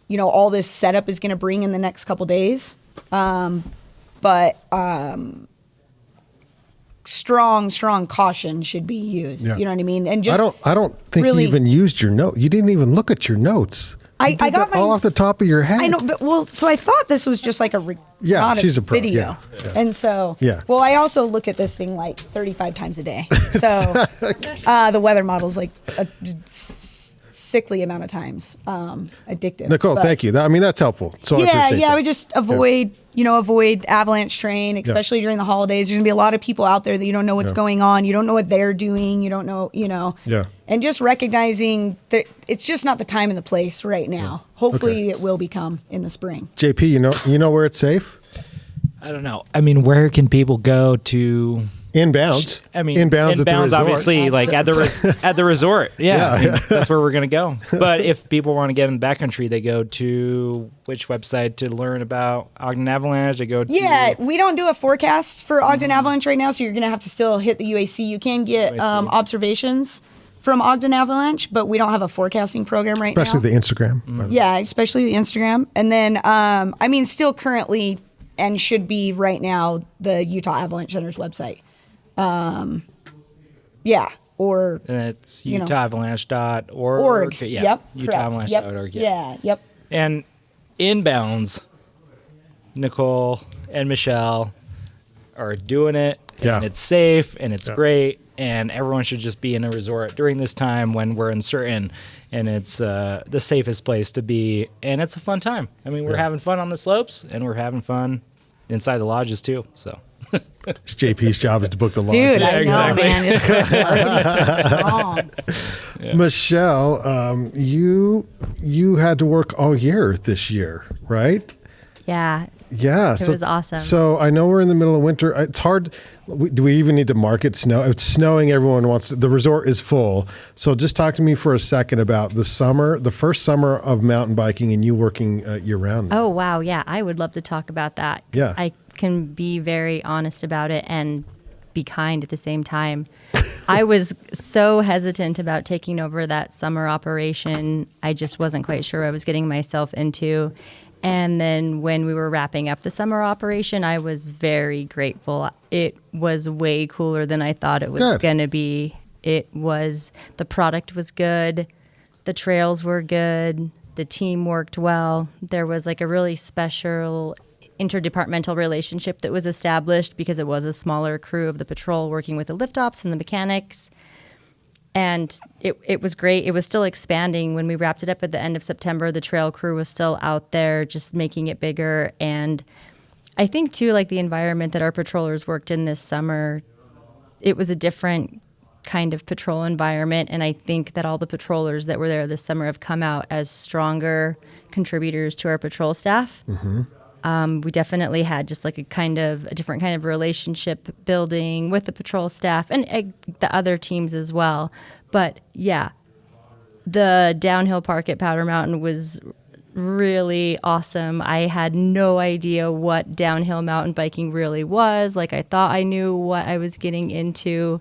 all this setup is going to bring in the next couple days. But strong caution should be used. Yeah. You know what I mean? And just I don't think really, you even used your note. You didn't even look at your notes. I got all off the top of your head. I know, but so I thought this was just like she's a pro. video. Yeah. And so, well, I also look at this thing like 35 times a day. So the weather model's like a sickly amount of times, addictive. Nichole, thank you. That's helpful. So I appreciate that. I would just avoid avalanche terrain, especially during the holidays. There's gonna be a lot of people out there that you don't know what's going on. You don't know what they're doing. You don't know, Yeah. And just recognizing that it's just not the time and the place right now. Yeah. Hopefully it will become in the spring. JP, you know where it's safe? I don't know. Where can people go to... Inbounds. Inbounds at the resort. Obviously, like at the resort. Yeah, that's where we're gonna go. But if people want to get in the backcountry, they go to which website to learn about Ogden Avalanche? They go to... Yeah, we don't do a forecast for Ogden Avalanche right now, so you're gonna have to still hit the UAC. You can get observations from Ogden Avalanche, but we don't have a forecasting program right especially now. Especially the Instagram. Yeah, especially the Instagram. And then, still currently and should be right now the Utah Avalanche Center's website. Or and it's utahavalanche.org. Yeah, yep, utahavalanche.org. Yep. And Inbounds, Nichole and Michelle are doing it. Yeah. And it's safe and it's great. And everyone should just be in a resort during this time when we're uncertain. And it's the safest place to be. And it's a fun time. We're having fun on the slopes, and we're having fun inside the lodges too. So. JP's job is to book the lodge. Dude, I exactly. know, man. Michelle, you had to work all year this year, right? Yeah. Yeah. It was awesome. So I know we're in the middle of winter. It's hard. Do we even need to market snow? It's snowing. Everyone wants the resort is full. So just talk to me for a second about the first summer of mountain biking and you working year round. Oh, wow. Yeah. I would love to talk about that. Yeah. I can be very honest about it and be kind at the same time. I was so hesitant about taking over that summer operation. I just wasn't quite sure what I was getting myself into. And then when we were wrapping up the summer operation, I was very grateful. It was way cooler than I thought it was going to be. The product was good. The trails were good. The team worked well. There was like a really special interdepartmental relationship that was established because it was a smaller crew of the patrol working with the lift ops and the mechanics. And it was great. It was still expanding. When we wrapped it up at the end of September, the trail crew was still out there just making it bigger. And I think, too, like the environment that our patrollers worked in this summer, it was a different kind of patrol environment. And I think that all the patrollers that were there this summer have come out as stronger contributors to our patrol staff. Mm-hmm. We definitely had just like a different kind of relationship building with the patrol staff and the other teams as well. But yeah, the downhill park at Powder Mountain was really awesome. I had no idea what downhill mountain biking really was. Like I thought I knew what I was getting into.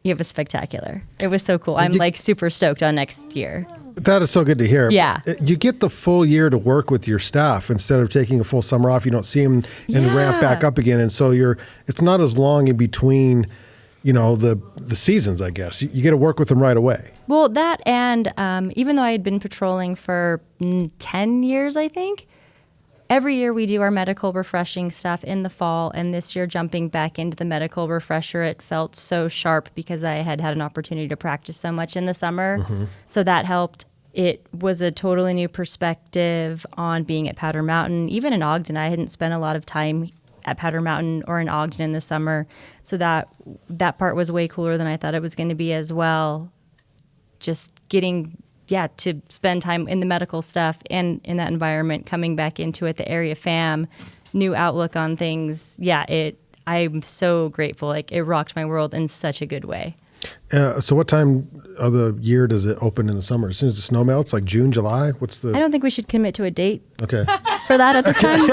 It was spectacular. It was so cool. I'm like super stoked on next year. That is so good to hear. Yeah. You get the full year to work with your staff instead of taking a full summer off. You don't see them and ramp back up again. And so it's not as long in between, the seasons, I guess. You get to work with them right away. Well, that and even though I had been patrolling for 10 years, I think, every year we do our medical refreshing stuff in the fall. And this year jumping back into the medical refresher, it felt so sharp because I had an opportunity to practice so much in the summer. Mm-hmm. So that helped. It was a totally new perspective on being at Powder Mountain. Even in Ogden, I hadn't spent a lot of time at Powder Mountain or in Ogden in the summer. So that part was way cooler than I thought it was going to be as well. Just getting to spend time in the medical stuff and in that environment, coming back into it, the area fam, new outlook on things. I'm so grateful. Like it rocked my world in such a good way. So what time of the year does it open in the summer? As soon as the snow melts, like June, July? I don't think we should commit to a date. Okay. For that at this time.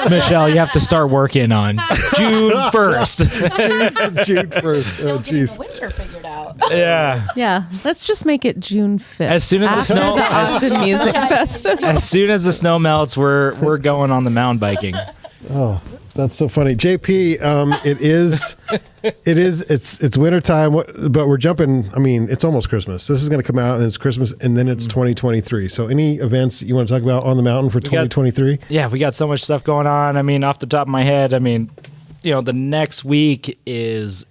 Michelle, you have to start working on June 1st. June 1st. Oh, jeez. Winter figured out. Yeah. Yeah. Let's just make it June 5th. As soon as the snow, the Ogden Music Festival. as soon as the snow melts, we're going on the mountain biking. Oh, that's so funny. JP, it's wintertime, but we're jumping. I mean, it's almost Christmas. This is going to come out and it's Christmas and then it's 2023. So any events you want to talk about on the mountain for 2023? We got so much stuff going on. I mean, off the top of my head, the next week is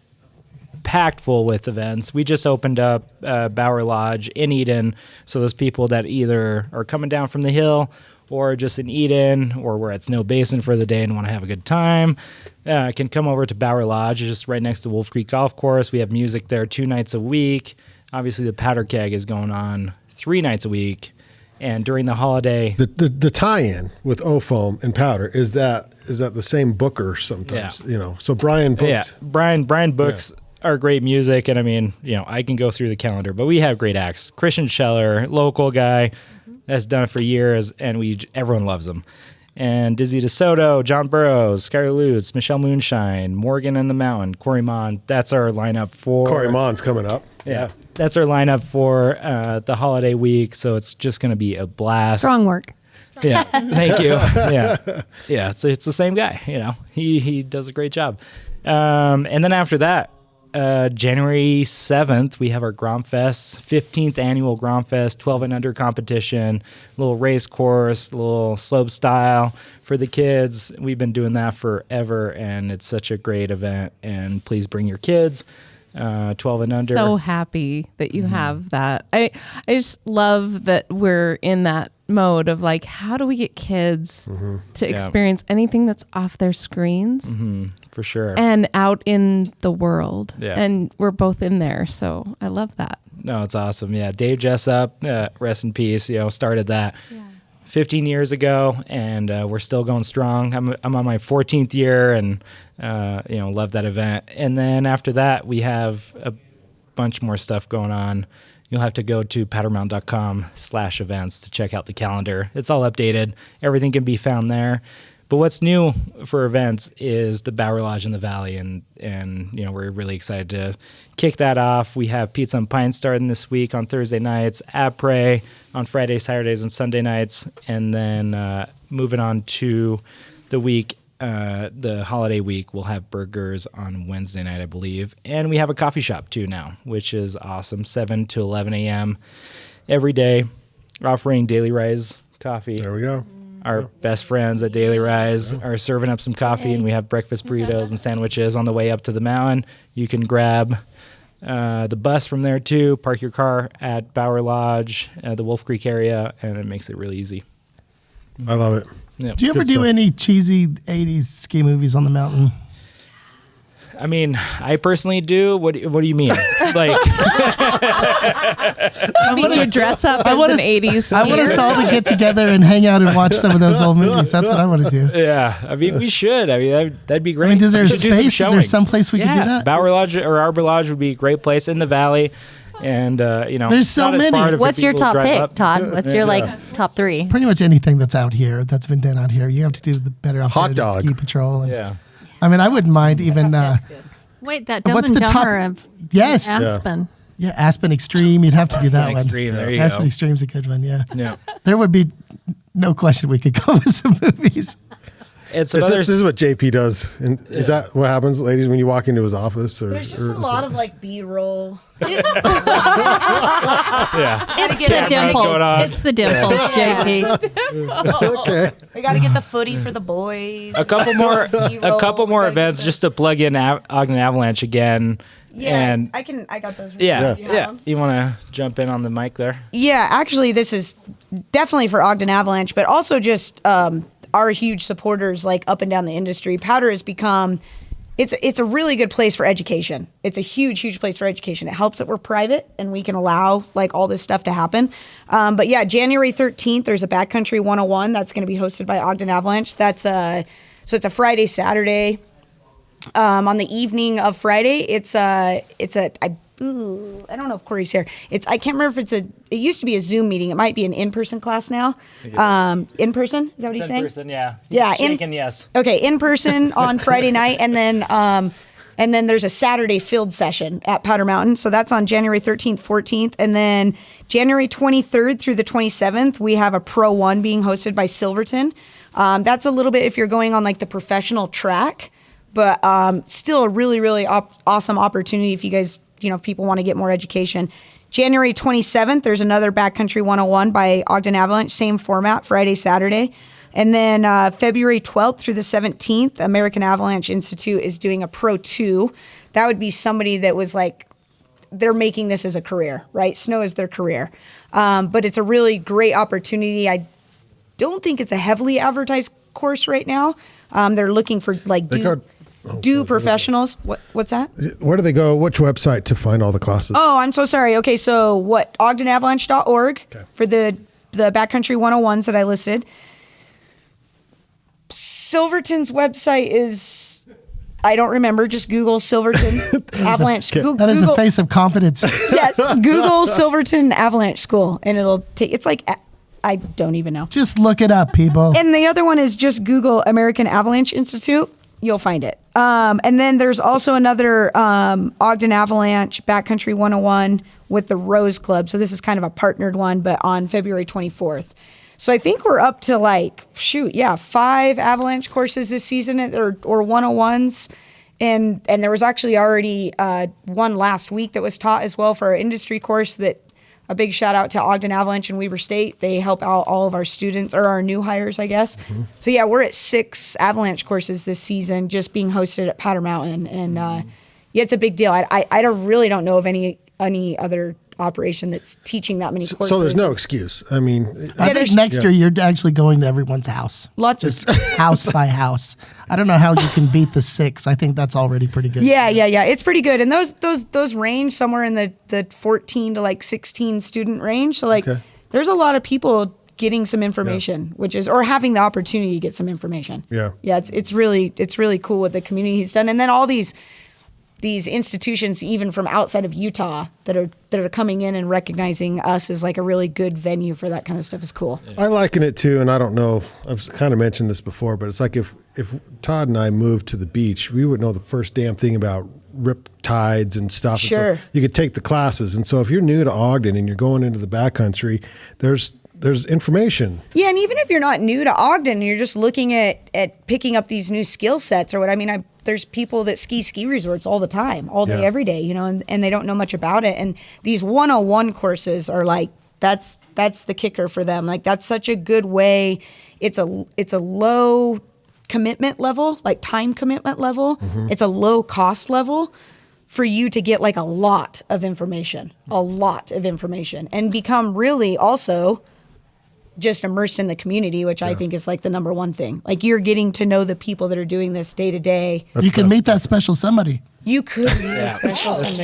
packed full with events. We just opened up Bower Lodge in Eden. So those people that either are coming down from the hill or just in Eden, or we're at Snow Basin for the day and want to have a good time, can come over to Bower Lodge. It's just right next to Wolf Creek Golf Course. We have music there 2 nights a week. Obviously, the Powder Keg is going on 3 nights a week. And during the holiday... The tie-in with OFOAM and Powder, is that the same booker sometimes? Yeah. So Brian booked... Yeah, Brian books our great music, and I can go through the calendar, but we have great acts. Christian Scheller, local guy, that's done it for years, and everyone loves him. And Dizzy DeSoto, John Burroughs, Skylar Lutz, Michelle Moonshine, Morgan and the Mountain, Corey Mon. That's our lineup for... Corey Mon's coming up. Yeah. That's our lineup for the holiday week, so it's just going to be a blast. Strong work. Yeah, thank you. Yeah. It's the same guy. He does a great job. And then after that, January 7th, we have our Gromfest, 15th annual Gromfest, 12 and under competition, little race course, little slope style for the kids. We've been doing that forever, and it's such a great event. And please bring your kids, 12 and under. So happy that you have that. I just love that we're in that mode of like, how do we get kids to experience anything that's off their screens? For sure. And out in the world. Yeah. And we're both in there. So I love that. No, it's awesome. Yeah. Dave Jessup, rest in peace, started that 15 years ago, and we're still going strong. I'm on my 14th year, and, love that event. And then after that, we have a bunch more stuff going on. You'll have to go to powdermountain.com/events to check out the calendar. It's all updated. Everything can be found there. But what's new for events is the Bower Lodge in the Valley, and we're really excited to kick that off. We have Pizza and Pint starting this week on Thursday nights, Après on Friday, Saturdays, and Sunday nights, and then moving on to the week, the holiday week, we'll have burgers on Wednesday night, I believe, and we have a coffee shop too now, which is awesome, 7 to 11 a.m. every day, offering Daily Rise coffee. There we go. Our best friends at Daily Rise are serving up some coffee, and we have breakfast burritos and sandwiches on the way up to the mountain. You can grab the bus from there too, park your car at Bower Lodge, the Wolf Creek area, and it makes it really easy. I love it. Yeah. Do you ever Good do stuff. any cheesy 80s ski movies on the mountain? I mean, I personally do. What do you mean? Like, You dress up as an 80s I want us skier. all to get together and hang out and watch some of those old movies. That's what I want to do. yeah. I mean, we should. I mean, that'd be great. I mean, is there We a should do some space? Is there showings. some place we could do that? Bower Lodge or Arbor Lodge would be a great place in the valley. And, There's so not as many. far for What's your people to top drive pick, up. Todd? What's your top 3? Pretty much anything that's out here, that's been done out here. You have to do the better off Hot there at dog. ski patrol. And, Yeah. I mean, I wouldn't mind even. Wait, that Dumb What's and the top- Dumber of Yes. Aspen. Yeah, Aspen Extreme. You'd have to do that one. Extreme, there you Aspen go. Extreme's a good one. Yeah. Yeah. There would be no question we could go with some movies. It's Is another. this is what JP does. And is that what happens, ladies, when you walk into his office? Or, There's just a lot of like B-roll. yeah. It's Yeah, the what's going on? dimples. It's the dimples, JP. Okay. We got to get the footy for the boys. A couple more B-roll. events just to plug in Ogden Avalanche again. Yeah, And I got those. yeah. You want to jump in on the mic there? Yeah, actually, this is definitely for Ogden Avalanche, but also just our huge supporters like up and down the industry. Powder has become, it's a really good place for education. It's a huge place for education. It helps that we're private and we can allow like all this stuff to happen. But yeah, January 13th, there's a Backcountry 101 that's going to be hosted by Ogden Avalanche. So it's a Friday, Saturday. On the evening of Friday, I don't know if Corey's here. I can't remember if it used to be a Zoom meeting. It might be an in-person class now. In person? Is that what he's saying? Person, yeah. Yeah, Shaking, yes. Okay, in person on Friday night, and then there's a Saturday field session at Powder Mountain. So that's on January 13th, 14th, and then January 23rd through the 27th, we have a Pro 1 being hosted by Silverton. That's a little bit if you're going on like the professional track, but still a really awesome opportunity if you guys, if people want to get more education. January 27th, there's another Backcountry 101 by Ogden Avalanche, same format, Friday, Saturday. And then February 12th through the 17th, American Avalanche Institute is doing a Pro 2. That would be somebody that was like, they're making this as a career, right? Snow is their career. But it's a really great opportunity. I don't think it's a heavily advertised course right now. They're looking for like do professionals. What's that? Where do they go? Which website to find all the classes? Oh, I'm so sorry. Okay, so ogdenavalanche.org for the Backcountry 101s that I listed. Silverton's website is, I don't remember, just Google Silverton Avalanche. That is a face of confidence. Yes, Google Silverton Avalanche School, and it'll take, it's like, I don't even know. Just look it up, people. And the other one is just Google American Avalanche Institute. You'll find it. And then there's also another Ogden Avalanche Backcountry 101 with the Rose Club. So this is kind of a partnered one, but on February 24th. So I think we're up to 5 Avalanche courses this season or 101s. And there was actually already one last week that was taught as well for our industry course. That a big shout out to Ogden Avalanche and Weber State. They help out all of our students, or our new hires, I guess. Mm-hmm. So yeah, we're at 6 Avalanche courses this season, just being hosted at Powder Mountain, and yeah, it's a big deal. I really don't know of any other operation that's teaching that many courses. So there's no excuse. I mean, I think next year you're actually going to everyone's house. Lots of House by house. I don't know how you can beat the 6. I think that's already pretty good. Yeah. It's pretty good. And those range somewhere in the 14 to 16 student range. So there's a lot of people getting some information, which is, or having the opportunity to get some information. Yeah. Yeah. It's really cool what the community's done. And then all these these institutions, even from outside of Utah, that are coming in and recognizing us as like a really good venue for that kind of stuff is cool. I liken it to, and I don't know, I've kind of mentioned this before, but it's like if Todd and I moved to the beach, we would know the first damn thing about rip tides and stuff. Sure. And so you could take the classes. And so if you're new to Ogden and you're going into the backcountry, there's information. Yeah, and even if you're not new to Ogden and you're just looking at picking up these new skill sets or what, I mean, there's people that ski resorts all the time, all day, every day, you know, and they don't know much about it. And these 101 courses are like, that's the kicker for them. Like, that's such a good way. It's a low commitment level, like time commitment level. Mm-hmm. It's a low cost level for you to get like a lot of information, and become really also just immersed in the community, which I think is like the number one thing. Like, you're getting to know the people that are doing this day to day. You can meet that special somebody. You could meet a special somebody. That's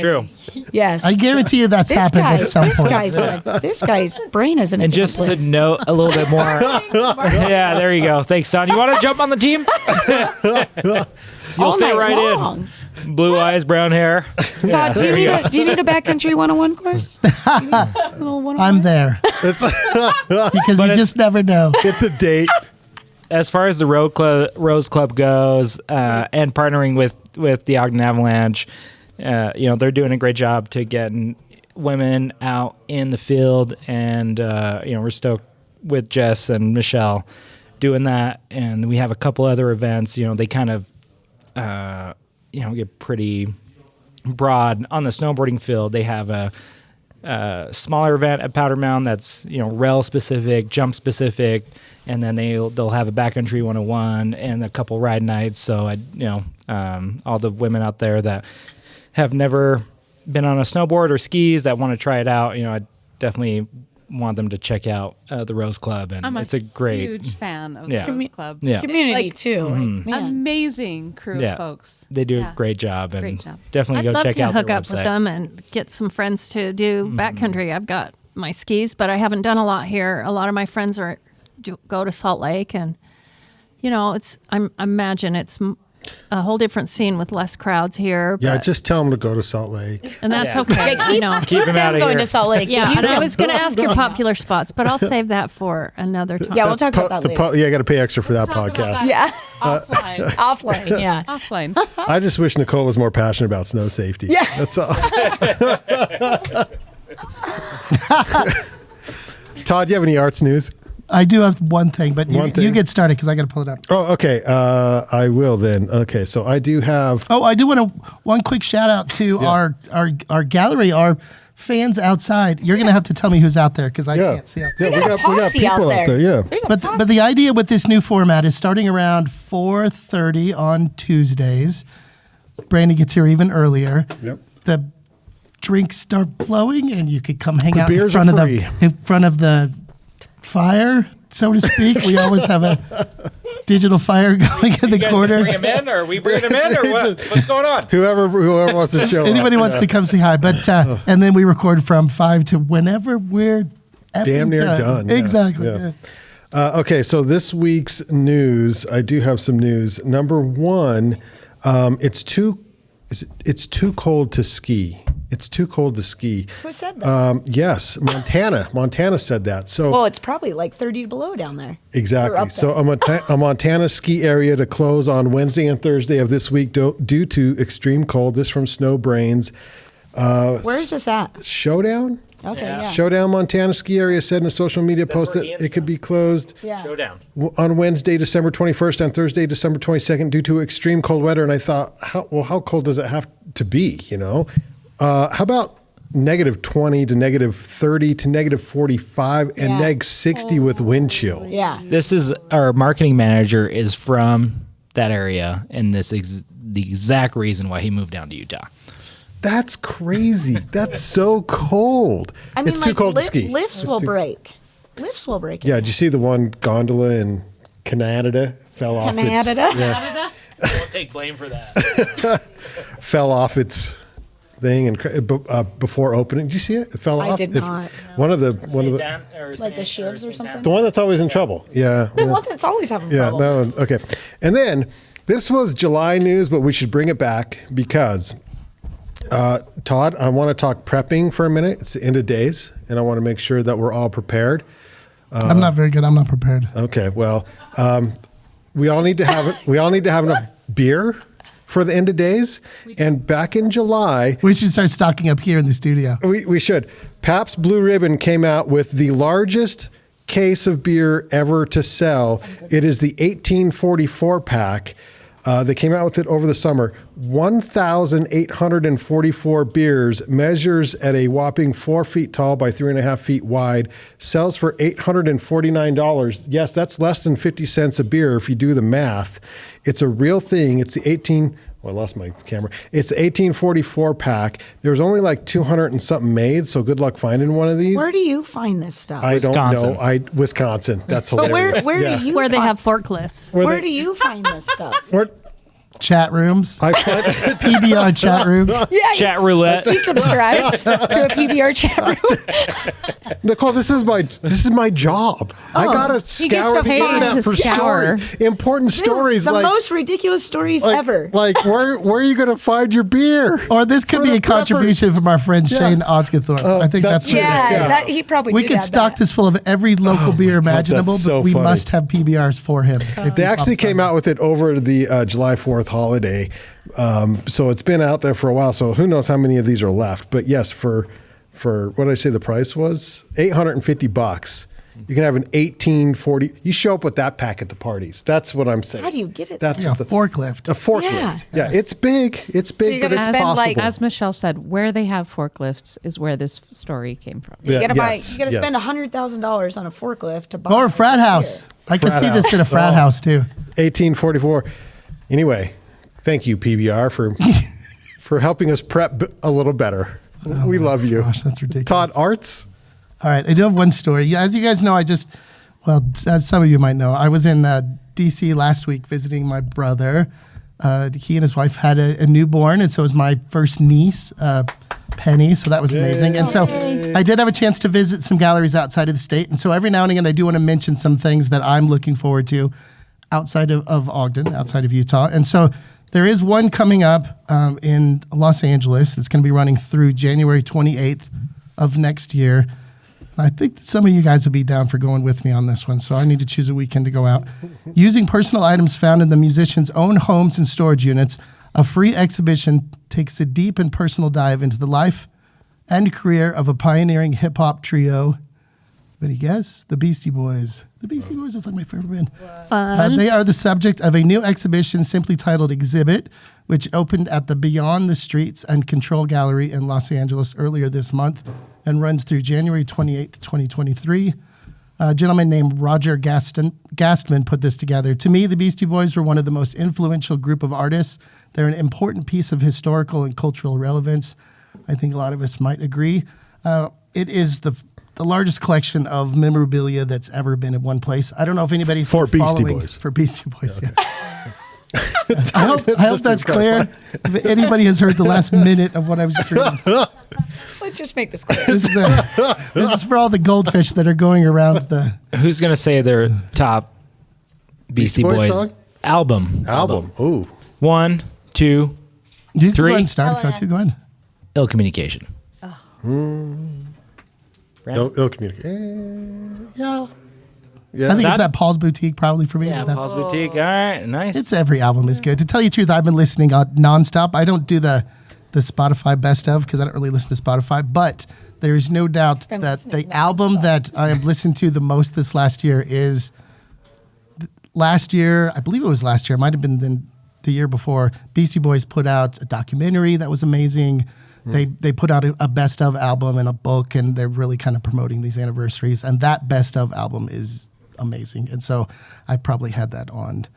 true. Yes. I guarantee you that's happened at some point. This guy's brain is in a And different just place. to note a little bit more. Yeah, there you go. Thanks, Don. You want to jump on the team? You'll All fit night right long. in. Blue eyes, brown hair. Todd, do you need a backcountry 101 course? I'm there. Because you just never know. It's a date. As far as the Rose Club goes, and partnering with the Ogden Avalanche, they're doing a great job to getting women out in the field, and we're stoked with Jess and Michelle doing that. And we have a couple other events. They kind of get pretty broad on the snowboarding field. They have a smaller event at Powder Mound that's rail specific, jump specific, and then they'll have a backcountry 101 and a couple ride nights. So all the women out there that have never been on a snowboard or skis that want to try it out, I definitely want them to check out the Rose Club, and I'm it's a great huge fan of the Rose Club. Yeah. Community Like, too. Like, man. Amazing crew of folks. They do Yeah. a great job, and Great job. definitely I'd go love check to out hook their up website. with them and get some friends to do backcountry. I've got my skis, but I haven't done a lot here. A lot of my friends go to Salt Lake, and I imagine it's a whole different scene with less crowds here. Yeah, but- just tell them to go to Salt Lake. and that's okay. Keep them out of going here. to Salt Lake. Yeah, and I was going to ask your popular spots, but I'll save that for another time. Yeah, we'll talk about that later. Yeah, I got to pay extra for that podcast. Yeah. Offline. Offline, yeah. Offline. I just wish Nichole was more passionate about snow safety. Yeah. That's all. Todd, do you have any arts news? I do have one thing, but One you thing? get started because I got to pull it up. Oh, okay. I will then. Okay, so I do have. Oh, I do want one quick shout out to our gallery, our fans outside. You're going to have to tell me who's out there because I can't see out there. Yeah, we got posse people out there. Yeah. There's a But posse. but the idea with this new format is starting around 4:30 on Tuesdays. Brandy gets here even earlier. Yep. The drinks start flowing, and you could come hang The out in beers front are of free. in front of the fire, so to speak. We always have a digital fire going in the corner. Bring them in, or are we bringing them in, or what? What's going on? Whoever wants to show Anybody up. wants to come say hi, but and then we record from 5 to whenever we're Damn near done. Yeah. Exactly. Yeah. Yeah. Okay, so this week's news, I do have some news. Number one, it's too cold to ski. It's too cold to ski. Who said that? Yes, Montana. Montana said that. So Well, it's probably like 30 below down there. Or exactly. up So a Montana ski area to close on Wednesday and Thursday of this week due to extreme cold. This from Snow Brains. Where is this at? Showdown? Okay, yeah. Showdown Montana ski area said in a social media post where that Ian's it could be closed Yeah. Showdown. on Wednesday, December 21st, and Thursday, December 22nd, due to extreme cold weather. And I thought, how cold does it have to be? How about -20 to -30 to -45 and Yeah. -60 with wind chill? Yeah. This is our marketing manager is from that area, and this is the exact reason why he moved down to Utah. That's crazy. That's so cold. I mean, it's too cold to ski. Lifts will break. Lifts will break. Yeah, did you see the one gondola in Canada fell off? Canada? I won't take blame for that. Fell off its thing and before opening. Did you see it? It fell I off. did not. One of the Like the shivs or something? the one that's always in trouble. Yeah. The one that's always having Yeah, problems. that one. Okay. And then this was July news, but we should bring it back because Todd, I want to talk prepping for a minute. It's the end of days, and I want to make sure that we're all prepared. I'm not very good. I'm not prepared. Okay, well, we all need to have enough beer for the end of days. And back in July, We should start stocking up here in the studio. we should. Pabst Blue Ribbon came out with the largest case of beer ever to sell. It is the 1844 pack. They came out with it over the summer. 1,844 beers, measures at a whopping 4 feet tall by 3.5 feet wide, sells for $849. Yes, that's less than 50 cents a beer if you do the math. It's a real thing. It's the I lost my camera. It's the 1844 pack. There's only like 200 and something made, so good luck finding one of these. Where do you find this stuff? I don't Wisconsin. know. Wisconsin. That's but hilarious. where Yeah. do you Where they find- have forklifts. Where do you find this stuff? Where- Chat rooms. I find PBR chat rooms. Yeah, Chat roulette. He subscribes to a PBR chat room. Nicole, this is my job. I gotta he gets scour the paid internet to for scour. important stories the like most ridiculous stories ever. Like where are you gonna find your beer? Or this could For be the a contribution from our friend Yeah. Shane Osgathorpe. I think that's that's true. what it is. Yeah, Yeah. that he probably We did could have stock that. this full of every local beer imaginable, that's but so we funny. must have PBRs for him. if They he actually pops came up. out with it over the July 4th holiday. So it's been out there for a while. So who knows how many of these are left. But yes, for what did I say the price was? $850. You can have an 1840. You show up with that pack at the parties. That's what I'm saying. How do you get it? That's Yeah, what the forklift. a forklift. Yeah. Yeah, it's big. It's big, you but gotta it's spend, like- possible. As Michelle said, where they have forklifts is where this story came from. You gotta buy. yes, You gotta yes. spend $100,000 on a forklift to buy. Or a frat house. I could Frat see this house. in a frat Oh. house too. 1844. Anyway, thank you PBR for helping us prep a little better. We love you. Gosh, that's ridiculous. Todd Arts. All right, I do have one story. Yeah, as you guys know, as some of you might know, I was in D.C. last week visiting my brother. He and his wife had a newborn, and so it was my first niece, Penny. So that was amazing. And so I did have a chance to visit some galleries outside of the state. And so every now and again, I do want to mention some things that I'm looking forward to outside of Ogden, outside of Utah. And so there is one coming up in Los Angeles that's going to be running through January 28th of next year. I think that some of you guys would be down for going with me on this one, so I need to choose a weekend to go out. Using personal items found in the musicians' own homes and storage units, a free exhibition takes a deep and personal dive into the life and career of a pioneering hip-hop trio. But guess the Beastie Boys. The Beastie Boys is like my favorite band. They are the subject of a new exhibition simply titled Exhibit, which opened at the Beyond the Streets and Control Gallery in Los Angeles earlier this month and runs through January 28th, 2023. A gentleman named Roger Gastman put this together. To me, the Beastie Boys were one of the most influential group of artists. They're an important piece of historical and cultural relevance. I think a lot of us might agree. It is the largest collection of memorabilia that's ever been in one place. I don't know if anybody's For been Beastie following- Boys. For Beastie Boys, yes. I hope that's clear. If anybody has heard the last minute of what I was just reading, Let's just make this clear. this is for all the goldfish that are going around the. Who's gonna say their top Beastie Boys Boys song? album? Ooh. 1, 2, You can go Three. ahead and start if you want to. Go ahead. Ill Communication. Ill communication. Yeah. Yeah. I think it's That- that Paul's Boutique probably for me. Yeah, That's- Paul's Boutique. All right, nice. It's every album is good. To tell you the truth, I've been listening nonstop. I don't do the Spotify best of because I don't really listen to Spotify, but there's no doubt I'm that listening the album that I have listened to the most this last year is last year. I believe it was last year. It might have been the year before. Beastie Boys put out a documentary that was amazing. They put out a best of album and a book, and they're really kind of promoting these anniversaries. And that best of album is amazing. And so I probably had that on,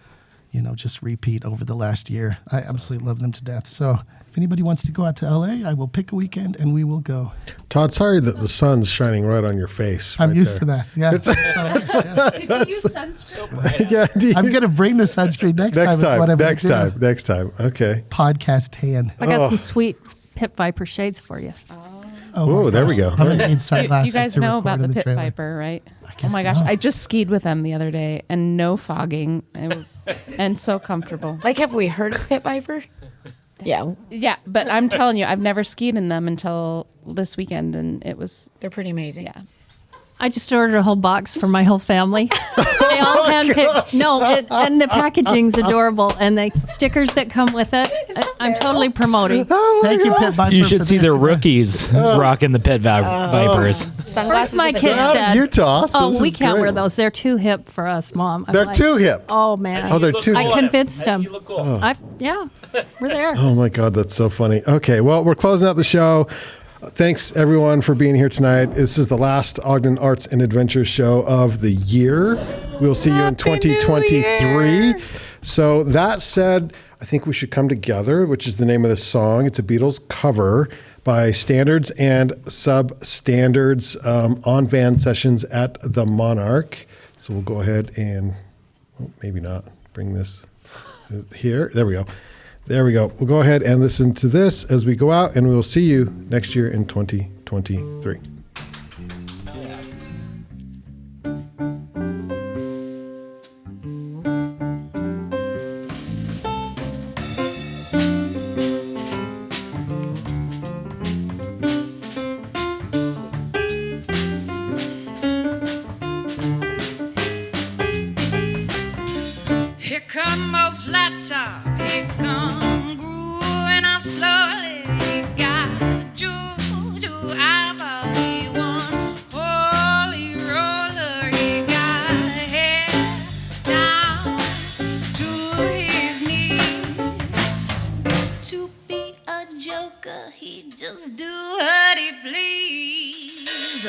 just repeat over the last year. I absolutely love them to death. So if anybody wants to go out to LA, I will pick a weekend and we will go. Todd, sorry that the sun's shining right on your face. I'm right used there. to that. Yeah. Did you use sunscreen? Yeah, do you- I'm going to bring the sunscreen next time. next is what I'm time. gonna do. Next time. Okay. Podcast tan. I got some sweet Pit Viper shades for you. Oh, my there we gosh. go. I'm going to need You sunglasses guys to know record about in the Pit trailer. Viper, right? Oh guess my gosh, not. I just skied with them the other day and no fogging and so comfortable. Like, have we heard of Pit Viper? Yeah, Yeah, but I'm telling you, I've never skied in them until this weekend, and it was, they're pretty amazing. yeah. I just ordered a whole box for my whole family. They all handpicked. No, and the packaging's adorable, and the stickers that come with it, I'm totally promoting. Thank you, Pit Viper. You should for see this. the rookies rocking the Pit Vipers. Sunglasses First, my with a kids hat. Out of said, Utah, so "Oh, this we is can't great. wear those. They're too hip for us, Mom." I'm They're like, too hip. Oh man. Oh, they're too I hip. convinced them. You look cool. Yeah, we're there. Oh my God, that's so funny. Okay, well, we're closing out the show. Thanks everyone for being here tonight. This is the last Ogden Arts and Adventure Show of the year. We'll see you in 2023. So that said, I think we should come together, which is the name of the song. It's a Beatles cover by Standards and Substandards on van sessions at the Monarch. So we'll go ahead and maybe not bring this here. There we go. There we go. We'll go ahead and listen to this as we go out, and we will see you next year in 2023. Here come a flat top, here come grooving up slowly. He got juju eyeball, he won holy roller. He got hair down to his knees. To be a joker, he just do what he please.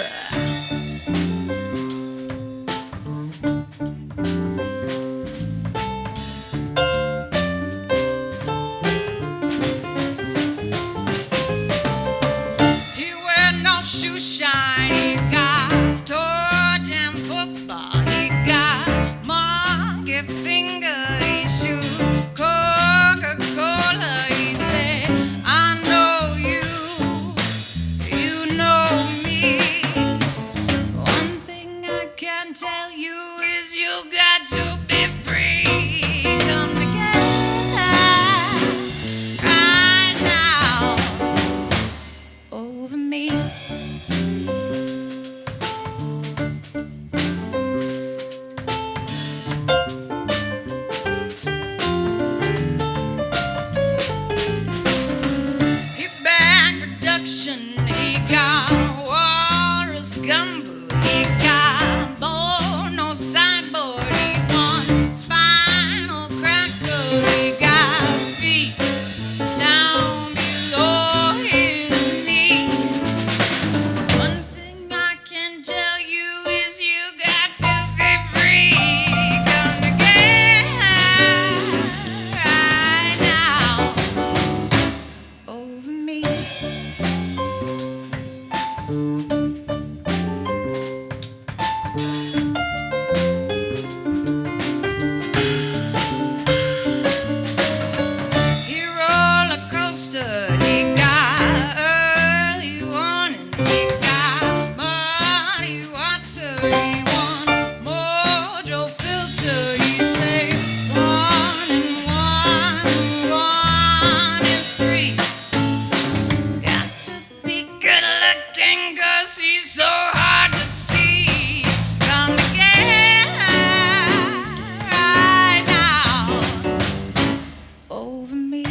He wear no shoe shine. He got toe jam football. He got monkey finger. He shoot Coca-Cola. He say, I know you, you know me. One thing I can tell you is you got to be free. Come together right now over me. He back production, he got walrus gumboot, he got no sideboard, he won spinal cracker, he got feet down below his knees. One thing I can tell you is you got to be free. Come together right now over me. He roller coaster, he got early warning, he got muddy water, he won mojo filter, he say 1 and 1 is 3. Got to be good looking 'cause he's so hard to see. Come together right now over me.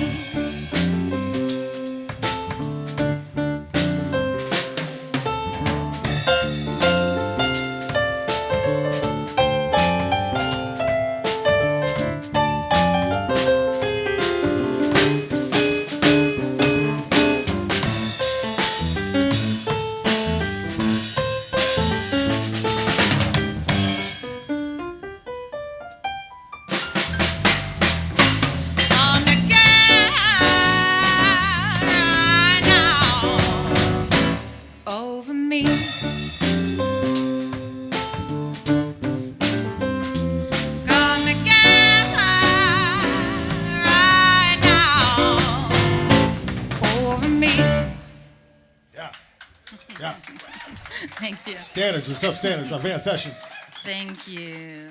Come together right now over me. Come together right now over me. Yeah. Yeah. Thank you. Standards and Substandards on van sessions. Thank you.